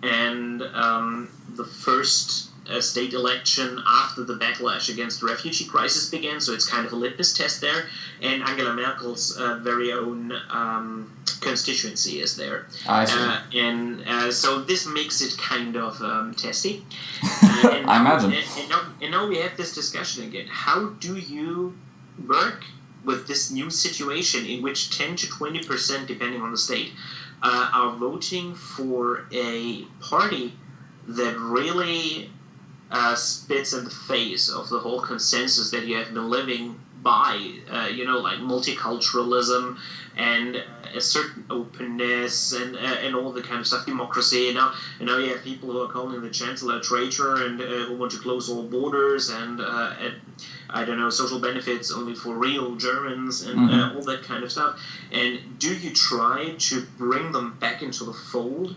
And the first state election after the backlash against the refugee crisis began, so it's kind of a litmus test there. And Angela Merkel's very own constituency is there. I see. And so this makes it kind of testy. I imagine. And now we have this discussion again. How do you work with this new situation in which 10 to 20%, depending on the state, are voting for a party that really spits in the face of the whole consensus that you have been living by, like multiculturalism and a certain openness and all the kind of stuff, democracy. Now you have people who are calling the chancellor a traitor and who want to close all borders and social benefits only for real Germans and all that kind of stuff. And do you try to bring them back into the fold?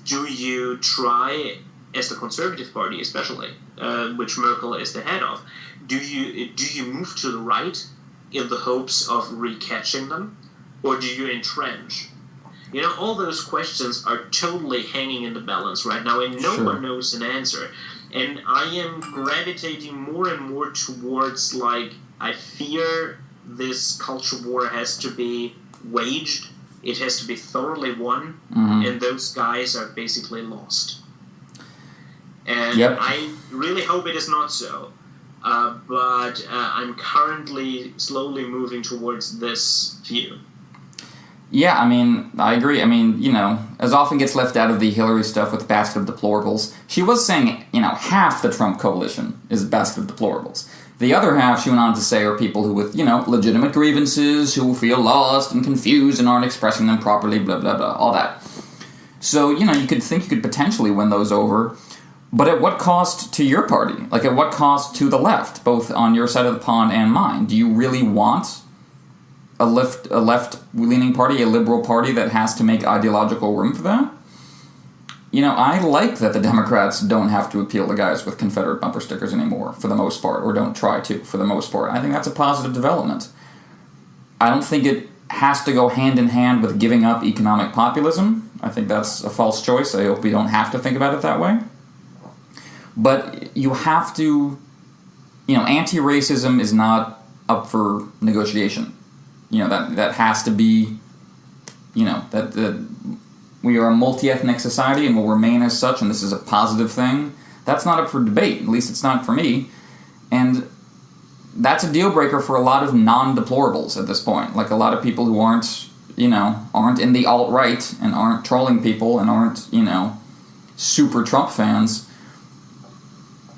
Do you try, as the Conservative Party especially, which Merkel is the head of, do you move to the right in the hopes of recatching them, or do you entrench? All those questions are totally hanging in the balance right now, and no one knows an answer. And I am gravitating more and more towards, I fear this culture war has to be waged, it has to be thoroughly won, and those guys are basically lost. And I really hope it is not so. But I'm currently slowly moving towards this view. Yeah, I agree. As often gets left out of the Hillary stuff with the basket of deplorables, she was saying, half the Trump coalition is a basket of deplorables. The other half, she went on to say, are people who with, legitimate grievances, who feel lost and confused and aren't expressing them properly, blah, blah, blah, all that. So, you could think you could potentially win those over. But at what cost to your party? At what cost to the left, both on your side of the pond and mine? Do you really want a left-leaning party, a liberal party that has to make ideological room for that? I like that the Democrats don't have to appeal to guys with Confederate bumper stickers anymore, for the most part, or don't try to, for the most part. I think that's a positive development. I don't think it has to go hand-in-hand with giving up economic populism. I think that's a false choice. I hope we don't have to think about it that way. But you have to, anti-racism is not up for negotiation. That has to be, that we are a multi-ethnic society and will remain as such, and this is a positive thing. That's not up for debate. At least it's not for me. And that's a deal breaker for a lot of non-deplorables at this point. A lot of people who aren't in the alt-right and aren't trolling people and aren't, super Trump fans.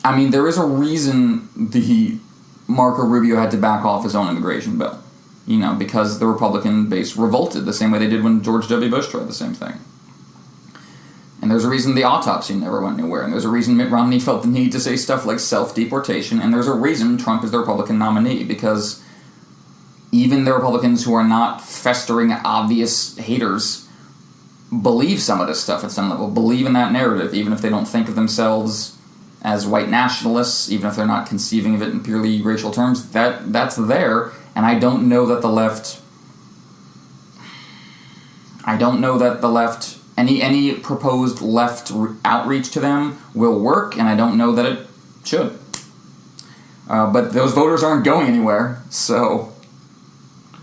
There is a reason the Marco Rubio had to back off his own immigration bill. Because the Republican base revolted the same way they did when George W. Bush tried the same thing. And there's a reason the autopsy never went anywhere. And there's a reason Mitt Romney felt the need to say stuff like self-deportation. And there's a reason Trump is the Republican nominee. Because even the Republicans who are not festering, obvious haters believe some of this stuff at some level. Believe in that narrative, even if they don't think of themselves as white nationalists, even if they're not conceiving of it in purely racial terms. That's there. And I don't know that the left... Any proposed left outreach to them will work, and I don't know that it should. But those voters aren't going anywhere, so...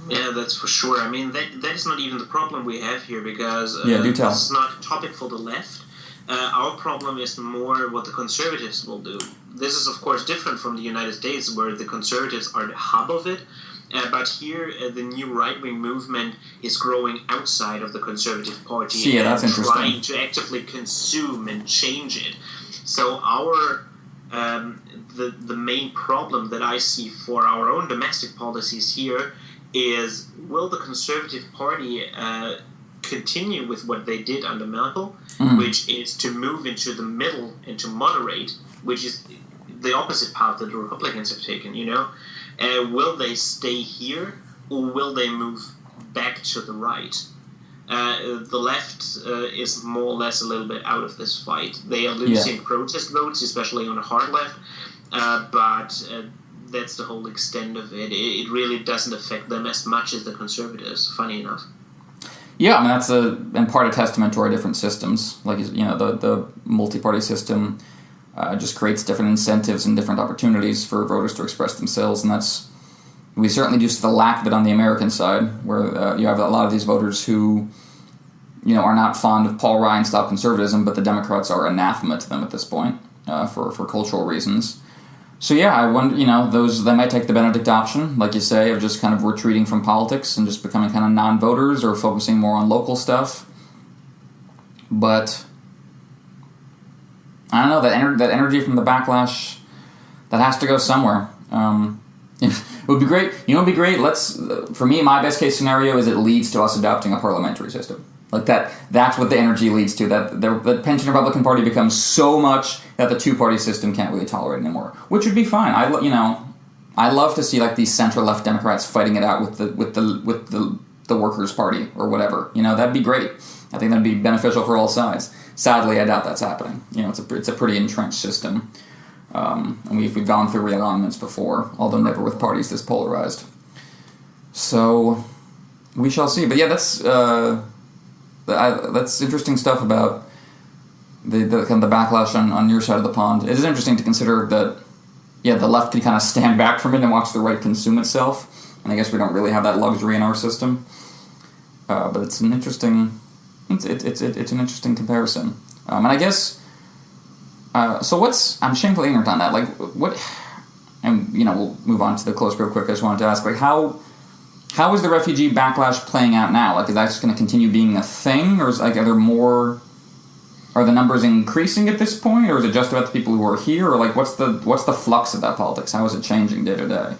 Yeah, that's for sure. That is not even the problem we have here, because do tell. This is not a topic for the left. Our problem is more what the conservatives will do. This is, of course, different from the United States, where the conservatives are the hub of it. But here, the new right-wing movement is growing outside of the Conservative Party that's trying to actively consume and change it. So the main problem that I see for our own domestic policies here is, will the Conservative Party continue with what they did under Merkel, which is to move into the middle and to moderate, which is the opposite path that the Republicans have taken, will they stay here, or will they move back to the right? The left is more or less a little bit out of this fight. They are losing protest votes, especially on the hard left, but that's the whole extent of it. It really doesn't affect them as much as the conservatives, funny enough. Yeah, that's in part a testament to our different systems. The multi-party system just creates different incentives and different opportunities for voters to express themselves, and we certainly do see the lack of it on the American side, where you have a lot of these voters who, are not fond of Paul Ryan-style conservatism, but the Democrats are anathema to them at this point for cultural reasons. So yeah, I wonder, they might take the Benedict option, like you say, of just kind of retreating from politics and just becoming kind of non-voters or focusing more on local stuff. but I don't know, that energy from the backlash, that has to go somewhere. It would be great. You know, it would be great. For me, my best case scenario is it leads to us adopting a parliamentary system. Like that's what the energy leads to. That the pension Republican Party becomes so much that the two-party system can't really tolerate it anymore, which would be fine. I love to see like these center-left Democrats fighting it out with the Workers' Party or whatever. You know, that'd be great. I think that'd be beneficial for all sides. Sadly, I doubt that's happening. You know, it's a pretty entrenched system, and we've gone through realignments before, although never with parties this polarized. So we shall see. But yeah, that's interesting stuff about the kind of the backlash on your side of the pond. It is interesting to consider that, yeah, the left could kind of stand back from it and watch the right consume itself. And I guess we don't really have that luxury in our system. But it's an interesting, it's an interesting comparison. And I guess, I'm shamefully ignorant on that. Like, what? And we'll move on to the close real quick. I just wanted to ask, like, how is the refugee backlash playing out now? Like, is that just going to continue being a thing, or are the numbers increasing at this point, or is it just about the people who are here, or like what's the flux of that politics? How is it changing day to day?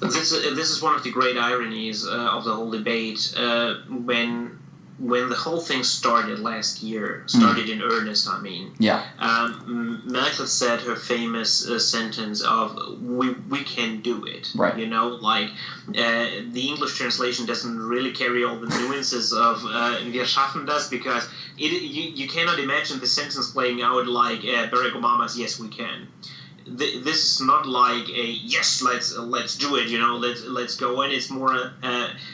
This is one of the great ironies of the whole debate. When the whole thing started last year, in earnest, I mean. Yeah. Merkel said her famous sentence of, we can do it. Right. You know, like, the English translation doesn't really carry all the nuances of wir schaffen das, because you cannot imagine the sentence playing out like Barack Obama's yes, we can. This is not like a yes, let's do it, you know, let's go, and it's more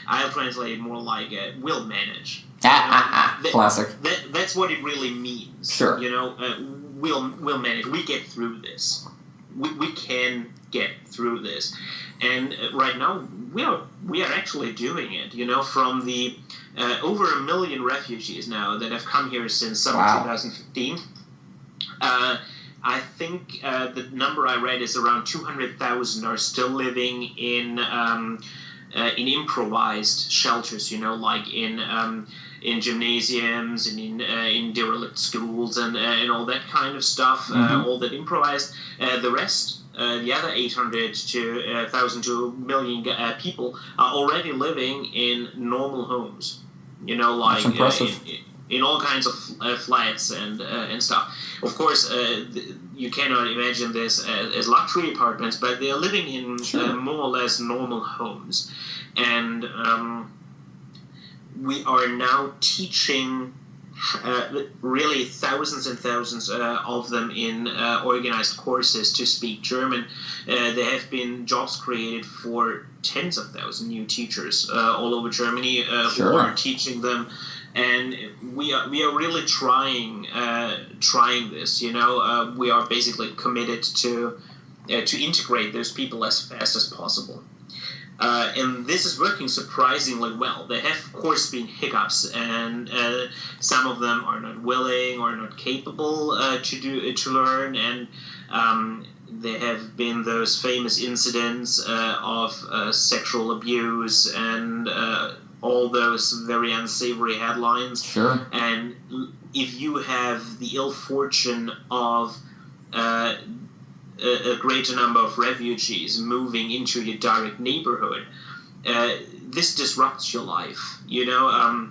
I'll translate it more like we'll manage. Classic. That's what it really means. Sure. You know, we'll manage. We get through this. We can get through this, and right now we are actually doing it. You know, from the over 1 million refugees now that have come here since summer 2015. I think the number I read is around 200,000 are still living in improvised shelters. You know, like in gymnasiums and in derelict schools and all that kind of stuff. All that improvised. The rest, the other 800 to 1,000 to 1 million people are already living in normal homes. You know, like in all kinds of flats and stuff. Of course, you cannot imagine this as luxury apartments, but they are living in more or less normal homes. And we are now teaching really thousands and thousands of them in organized courses to speak German. There have been jobs created for tens of thousands new teachers all over Germany who are teaching them. And we are really trying this. You know, we are basically committed to integrate those people as fast as possible. And this is working surprisingly well. There have, of course, been hiccups, and some of them are not willing or not capable to learn, and there have been those famous incidents of sexual abuse and all those very unsavory headlines. Sure. And if you have the ill fortune of a greater number of refugees moving into your direct neighborhood, this disrupts your life. You know,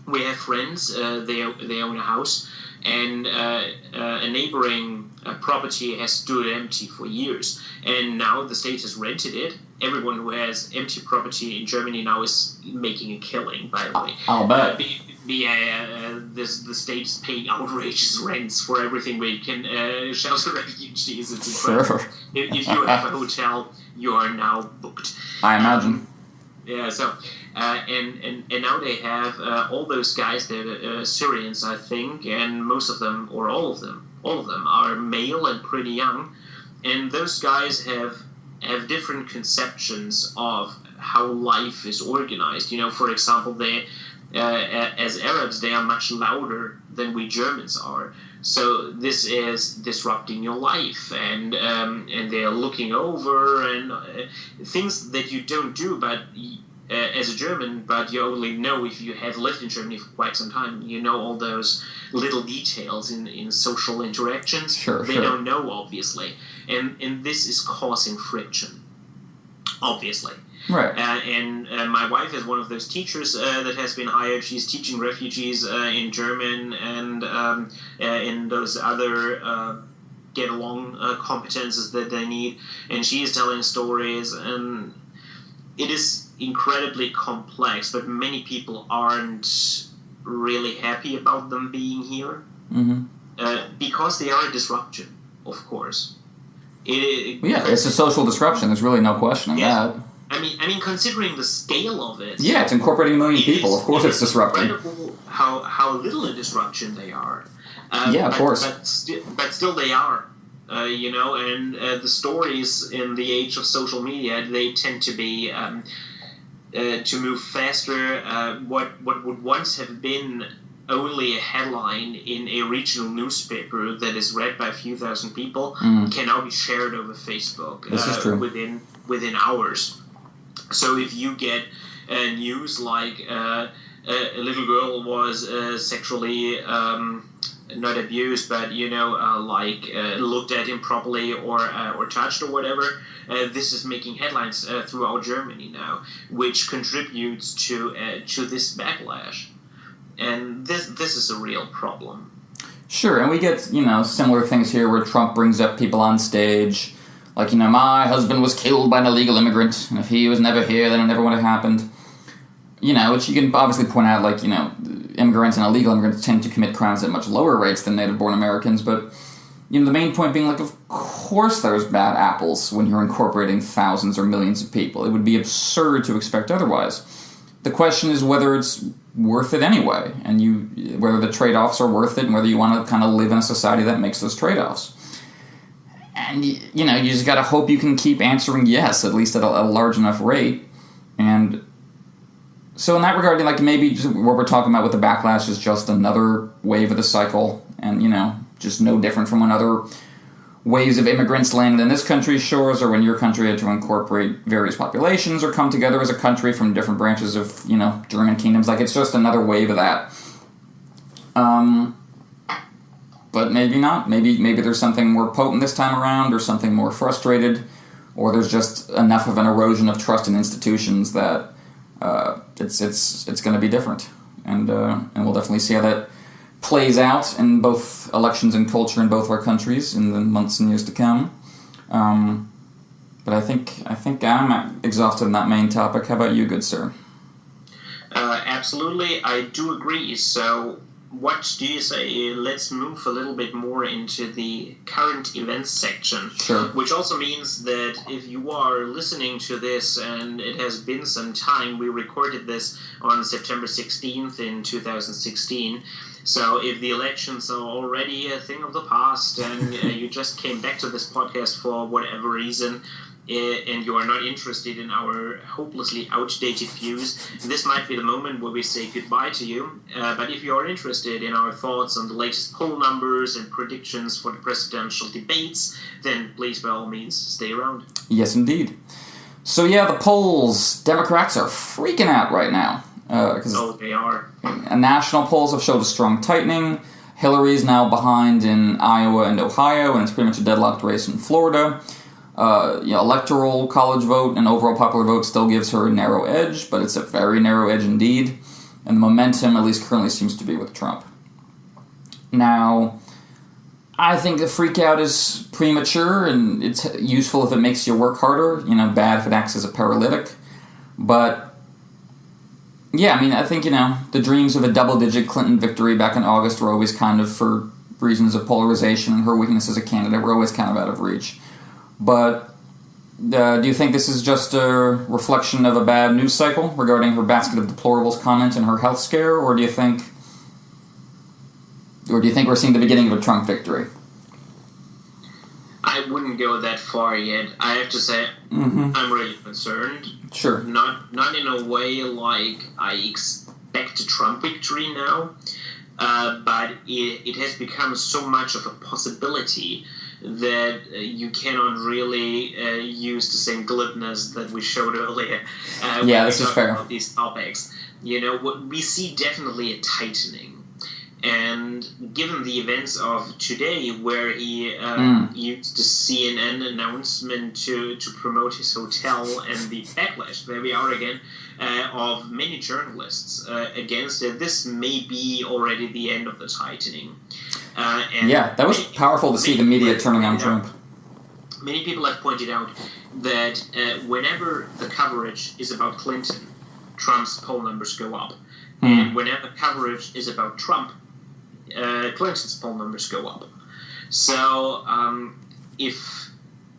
we have friends, they own a house, and a neighboring property has stood empty for years, and now the state has rented it. Everyone who has empty property in Germany now is making a killing, by the way. I'll bet. The state is paying outrageous rents for everything where you can shelter refugees. It's incredible. Sure. If you have a hotel, you are now booked. I imagine. Yeah, so, and now they have all those guys, they're Syrians, I think, and most of them, or all of them, are male and pretty young, and those guys have different conceptions of how life is organized. You know, for example, they, as Arabs, they are much louder than we Germans are. So this is disrupting your life, and they are looking over and things that you don't do, but as a German, but you only know if you have lived in Germany for quite some time. You know all those little details in social interactions. They don't know, obviously. And this is causing friction, obviously. Right. And my wife is one of those teachers that has been hired. She's teaching refugees in German and in those other get-along competences that they need. And she is telling stories, and it is incredibly complex, but many people aren't really happy about them being here because they are a disruption, of course. It's a social disruption. There's really no questioning that. I mean, considering the scale of it. Yeah, it's incorporating a million people. Of course, it's disrupting. It's incredible how little a disruption they are. Of course. But still, they are. And the stories in the age of social media, they tend to be to move faster. What would once have been only a headline in a regional newspaper that is read by a few thousand people can now be shared over Facebook within hours. So if you get news like a little girl was sexually not abused, but looked at improperly or touched or whatever, this is making headlines throughout Germany now, which contributes to this backlash. And this is a real problem. Sure, and we get, similar things here where Trump brings up people on stage, like, my husband was killed by an illegal immigrant, and if he was never here, then it never would have happened. Which you can obviously point out, like, immigrants and illegal immigrants tend to commit crimes at much lower rates than native-born Americans, but, the main point being, like, of course there's bad apples when you're incorporating thousands or millions of people. It would be absurd to expect otherwise. The question is whether it's worth it anyway, and whether the trade-offs are worth it, and whether you want to kind of live in a society that makes those trade-offs. And, you just got to hope you can keep answering yes, at least at a large enough rate. And so in that regard, like, maybe just what we're talking about with the backlash is just another wave of the cycle, and, just no different from when other waves of immigrants landed in this country's shores, or when your country had to incorporate various populations or come together as a country from different branches of, German kingdoms. Like, it's just another wave of that. But maybe not. Maybe there's something more potent this time around, or something more frustrated, or there's just enough of an erosion of trust in institutions that it's going to be different. And we'll definitely see how that plays out in both elections and culture in both our countries in the months and years to come. But I think I'm exhausted on that main topic. How about you, good sir? Absolutely, I do agree. So what do you say? Let's move a little bit more into the current events section. Sure. Which also means that if you are listening to this, and it has been some time, we recorded this on September 16th in 2016. So if the elections are already a thing of the past, and you just came back to this podcast for whatever reason, and you are not interested in our hopelessly outdated views, this might be the moment where we say goodbye to you. But if you are interested in our thoughts on the latest poll numbers and predictions for the presidential debates, then please, by all means, stay around. Yes, indeed. So yeah, the polls, Democrats are freaking out right now. They are. National polls have showed a strong tightening. Hillary's now behind in Iowa and Ohio, and it's pretty much a deadlocked race in Florida. Electoral college vote and overall popular vote still gives her a narrow edge, but it's a very narrow edge indeed. And the momentum, at least currently, seems to be with Trump. Now, I think the freak out is premature, and it's useful if it makes you work harder. Bad if it acts as a paralytic. But yeah, I think, the dreams of a double-digit Clinton victory back in August were always kind of, for reasons of polarization and her weakness as a candidate, were always kind of out of reach. But do you think this is just a reflection of a bad news cycle regarding her basket of deplorables comment and her health scare, or do you think we're seeing the beginning of a Trump victory? I wouldn't go that far yet. I have to say, I'm really concerned. Sure. Not in a way like I expect a Trump victory now, but it has become so much of a possibility that you cannot really use the same glibness that we showed earlier. This is fair. About these topics, what we see definitely a tightening. And given the events of today, where he used the CNN announcement to promote his hotel, and the backlash, there we are again, of many journalists against it, this may be already the end of the tightening. That was powerful to see the media turning on Trump. Many people have pointed out that whenever the coverage is about Clinton, Trump's poll numbers go up. And whenever coverage is about Trump, Clinton's poll numbers go up. So if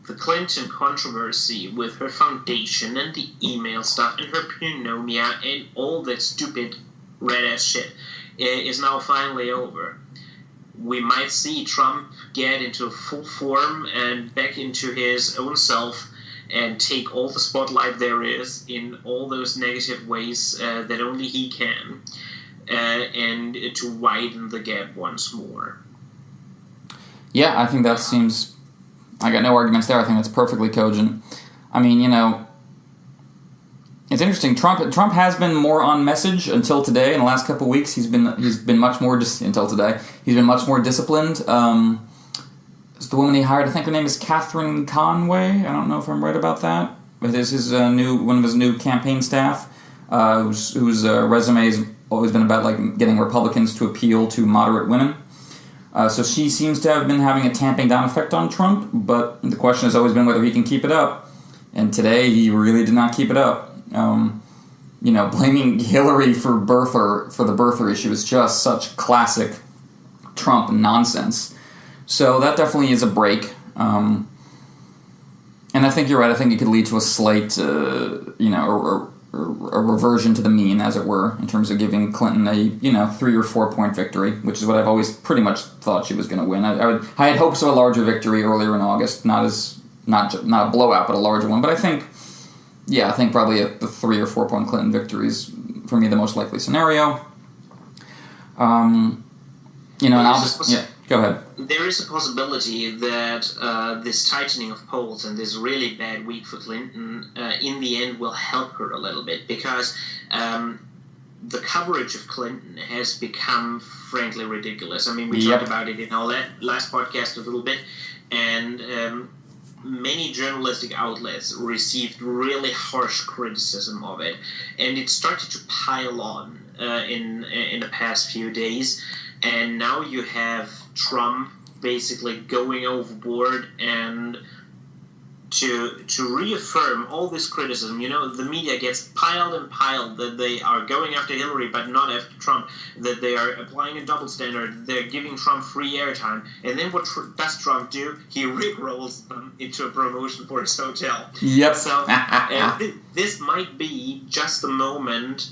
the Clinton controversy with her foundation and the email stuff and her pneumonia and all that stupid red-ass shit is now finally over, we might see Trump get into full form and back into his own self and take all the spotlight there is in all those negative ways that only he can, and to widen the gap once more. Yeah, I think that seems... I got no arguments there. I think that's perfectly cogent. I mean, it's interesting. Trump has been more on message until today. In the last couple of weeks, he's been much more until today. He's been much more disciplined. It's the woman he hired. I think her name is Catherine Conway. I don't know if I'm right about that. But this is one of his new campaign staff, whose resume has always been about getting Republicans to appeal to moderate women. So she seems to have been having a tamping down effect on Trump, but the question has always been whether he can keep it up. And today, he really did not keep it up. Blaming Hillary for the birther issue is just such classic Trump nonsense. So that definitely is a break. And I think you're right. I think it could lead to a slight, a reversion to the mean, as it were, in terms of giving Clinton a 3 or 4 point victory, which is what I've always pretty much thought she was going to win. I had hopes of a larger victory earlier in August, not a blowout, but a larger one. But I think probably the 3 or 4 point Clinton victory is for me the most likely scenario. And I'll just go ahead. There is a possibility that this tightening of polls and this really bad week for Clinton in the end will help her a little bit, because the coverage of Clinton has become frankly ridiculous. I mean, we talked about it in our last podcast a little bit, and many journalistic outlets received really harsh criticism of it, and it started to pile on in the past few days. And now you have Trump basically going overboard and to reaffirm all this criticism. The media gets piled and piled that they are going after Hillary but not after Trump, that they are applying a double standard, they're giving Trump free airtime. And then what does Trump do? He rickrolls them into a promotion for his hotel. Yep. So this might be just a moment,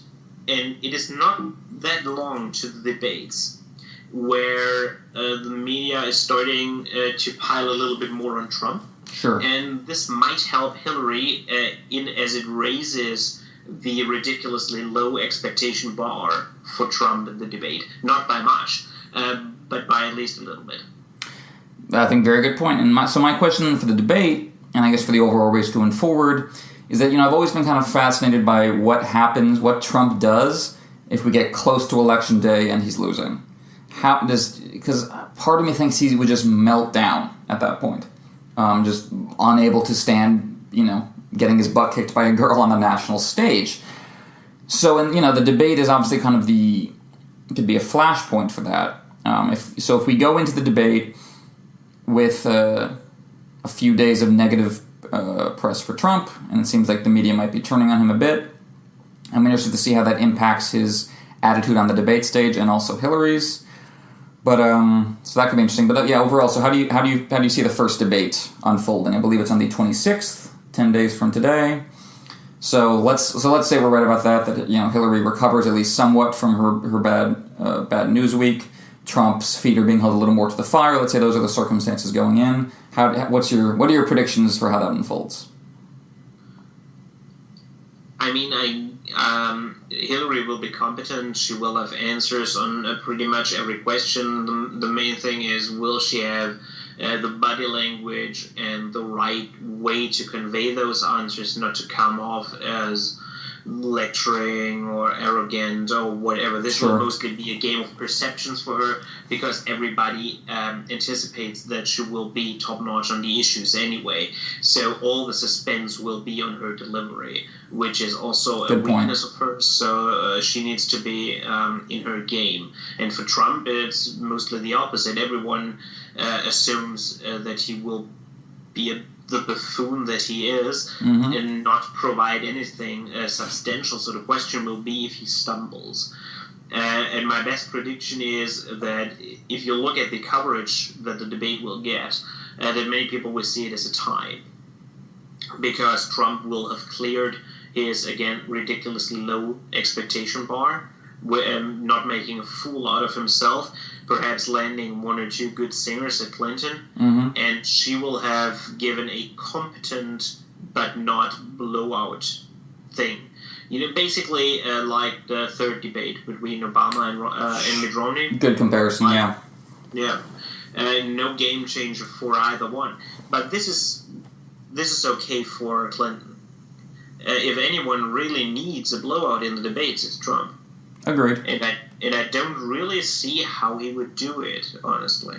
and it is not that long to the debates, where the media is starting to pile a little bit more on Trump. Sure. And this might help Hillary as it raises the ridiculously low expectation bar for Trump in the debate. Not by much, but by at least a little bit. I think very good point. And my question for the debate, and I guess for the overall race going forward, is that I've always been kind of fascinated by what happens, what Trump does if we get close to Election Day and he's losing. Because part of me thinks he would just melt down at that point. Just unable to stand, getting his butt kicked by a girl on the national stage. So, the debate is obviously kind of could be a flashpoint for that. If we go into the debate with a few days of negative press for Trump, and it seems like the media might be turning on him a bit, I'm interested to see how that impacts his attitude on the debate stage and also Hillary's. But so that could be interesting. But overall, so how do you see the first debate unfolding? I believe it's on the 26th, 10 days from today. So let's say we're right about that. That Hillary recovers at least somewhat from her bad news week. Trump's feet are being held a little more to the fire. Let's say those are the circumstances going in. What are your predictions for how that unfolds? I mean, Hillary will be competent. She will have answers on pretty much every question. The main thing is, will she have the body language and the right way to convey those answers, not to come off as lecturing or arrogant or whatever. This will mostly be a game of perceptions for her, because everybody anticipates that she will be top-notch on the issues anyway. So all the suspense will be on her delivery, which is also a weakness of hers. So she needs to be in her game. And for Trump, it's mostly the opposite. Everyone assumes that he will be the buffoon that he is, and not provide anything substantial. So the question will be if he stumbles. And my best prediction is that if you look at the coverage that the debate will get, that many people will see it as a tie, because Trump will have cleared his, again, ridiculously low expectation bar, not making a fool out of himself, perhaps landing one or two good singers at Clinton, and she will have given a competent but not blowout thing. Basically like the third debate between Obama and Mitt Romney. Good comparison, yeah. Yeah. No game changer for either one. But this is okay for Clinton. If anyone really needs a blowout in the debates, it's Trump. Agreed. And I don't really see how he would do it, honestly.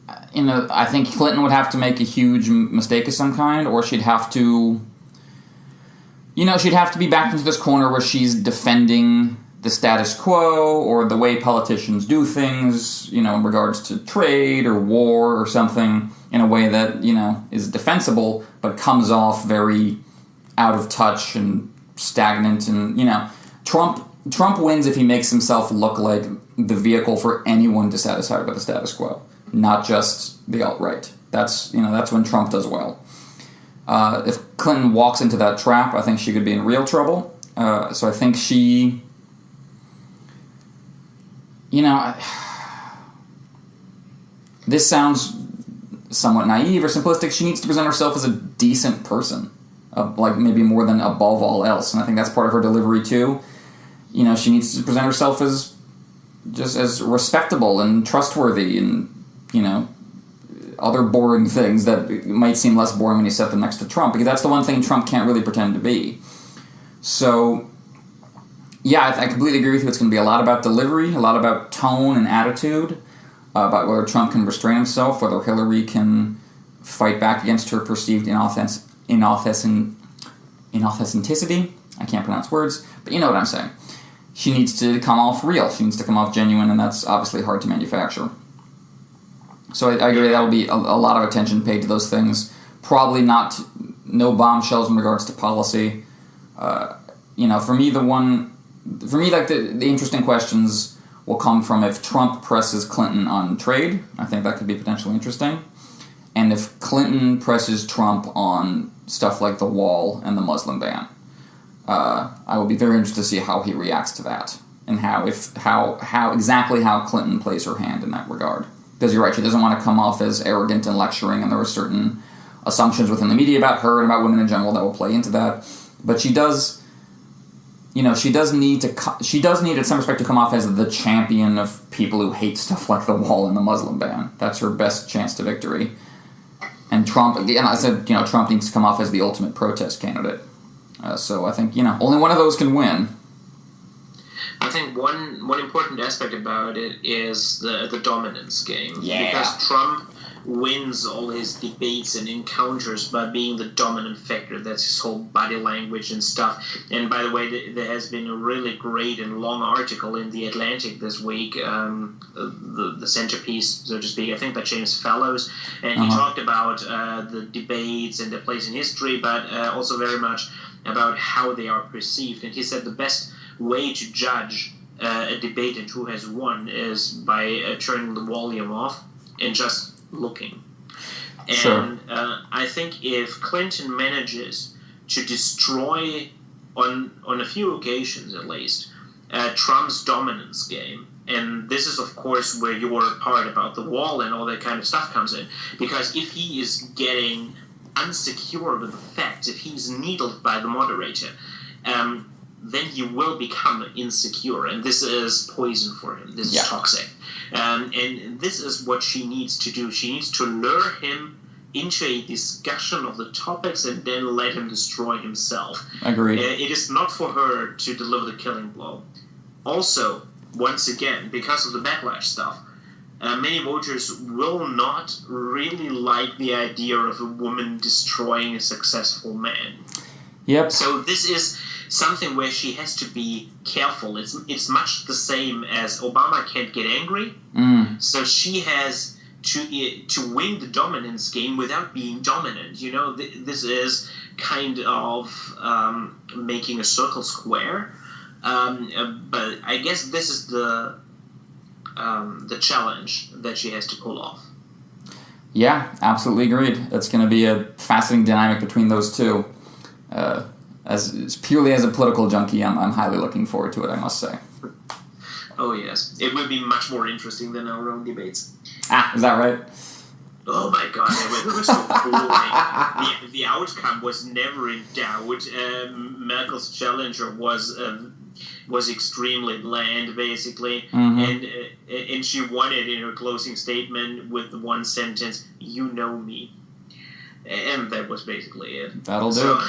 I think Clinton would have to make a huge mistake of some kind, or she'd have to... she'd have to be backed into this corner where she's defending the status quo or the way politicians do things, in regards to trade or war or something, in a way that, is defensible, but comes off very out of touch and stagnant. And, Trump wins if he makes himself look like the vehicle for anyone dissatisfied with the status quo, not just the alt-right. That's when Trump does well. If Clinton walks into that trap, I think she could be in real trouble. So I think she... this sounds somewhat naive or simplistic. She needs to present herself as a decent person, like maybe more than above all else. And I think that's part of her delivery too. She needs to present herself as just as respectable and trustworthy and, other boring things that might seem less boring when you set them next to Trump, because that's the one thing Trump can't really pretend to be. So, yeah, I completely agree with you. It's going to be a lot about delivery, a lot about tone and attitude, about whether Trump can restrain himself, whether Hillary can fight back against her perceived inauthenticity. I can't pronounce words, but you know what I'm saying. She needs to come off real. She needs to come off genuine, and that's obviously hard to manufacture. So I agree that will be a lot of attention paid to those things. Probably no bombshells in regards to policy. For me, the interesting questions will come from if Trump presses Clinton on trade. I think that could be potentially interesting. And if Clinton presses Trump on stuff like the wall and the Muslim ban. I will be very interested to see how he reacts to that, and how exactly how Clinton plays her hand in that regard. Because you're right, she doesn't want to come off as arrogant and lecturing, and there are certain assumptions within the media about her and about women in general that will play into that. But she does need at some respect to come off as the champion of people who hate stuff like the wall and the Muslim ban. That's her best chance to victory. And Trump, and I said, Trump needs to come off as the ultimate protest candidate. So I think, only one of those can win. I think one important aspect about it is the dominance game. Yeah. Because Trump wins all his debates and encounters by being the dominant factor. That's his whole body language and stuff. And by the way, there has been a really great and long article in The Atlantic this week, the centerpiece, so to speak, I think by James Fallows. And he talked about the debates and their place in history, but also very much about how they are perceived. And he said the best way to judge a debate and who has won is by turning the volume off and just looking. And sure. I think if Clinton manages to destroy, on a few occasions at least, Trump's dominance game, and this is of course where your part about the wall and all that kind of stuff comes in, because if he is getting unsecure with the facts, if he's needled by the moderator, then he will become insecure, and this is poison for him. This is toxic. And this is what she needs to do. She needs to lure him into a discussion of the topics and then let him destroy himself. Agreed. It is not for her to deliver the killing blow. Also, once again, because of the backlash stuff, many voters will not really like the idea of a woman destroying a successful man. Yep. So this is something where she has to be careful. It's much the same as Obama can't get angry. So she has to win the dominance game without being dominant. You know, this is kind of making a circle square. But I guess this is the challenge that she has to pull off. Yeah, absolutely agreed. That's going to be a fascinating dynamic between those two. As purely as a political junkie, I'm highly looking forward to it, I must say. Oh yes, it will be much more interesting than our own debates. Is that right? Oh my God, they were so boring. The outcome was never in doubt. Merkel's challenger was extremely bland, basically, and she won it in her closing statement with the one sentence, "You know me," and that was basically it. That'll do.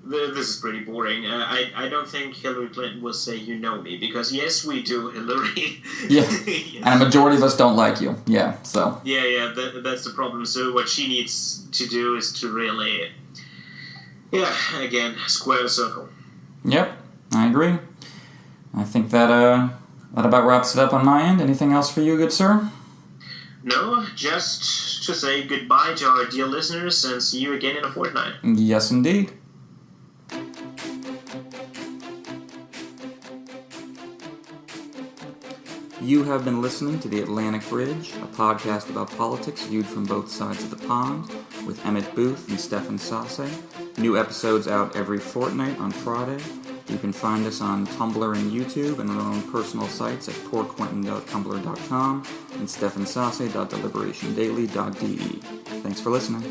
This is pretty boring. I don't think Hillary Clinton will say, "You know me," because yes, we do, Hillary. Yeah, Yes. And a majority of us don't like you. Yeah, so. Yeah, that's the problem. So what she needs to do is to really, again, square the circle. Yep, I agree. I think that about wraps it up on my end. Anything else for you, good sir? No, just to say goodbye to our dear listeners and see you again in a fortnight. Yes, indeed. You have been listening to The Atlantic Bridge, a podcast about politics viewed from both sides of the pond, with Emmett Booth and Stefan Sasse. New episodes out every fortnight on Friday. You can find us on Tumblr and YouTube and our own personal sites at poorquentin.tumblr.com and stefansasse.deliberationdaily.de. Thanks for listening.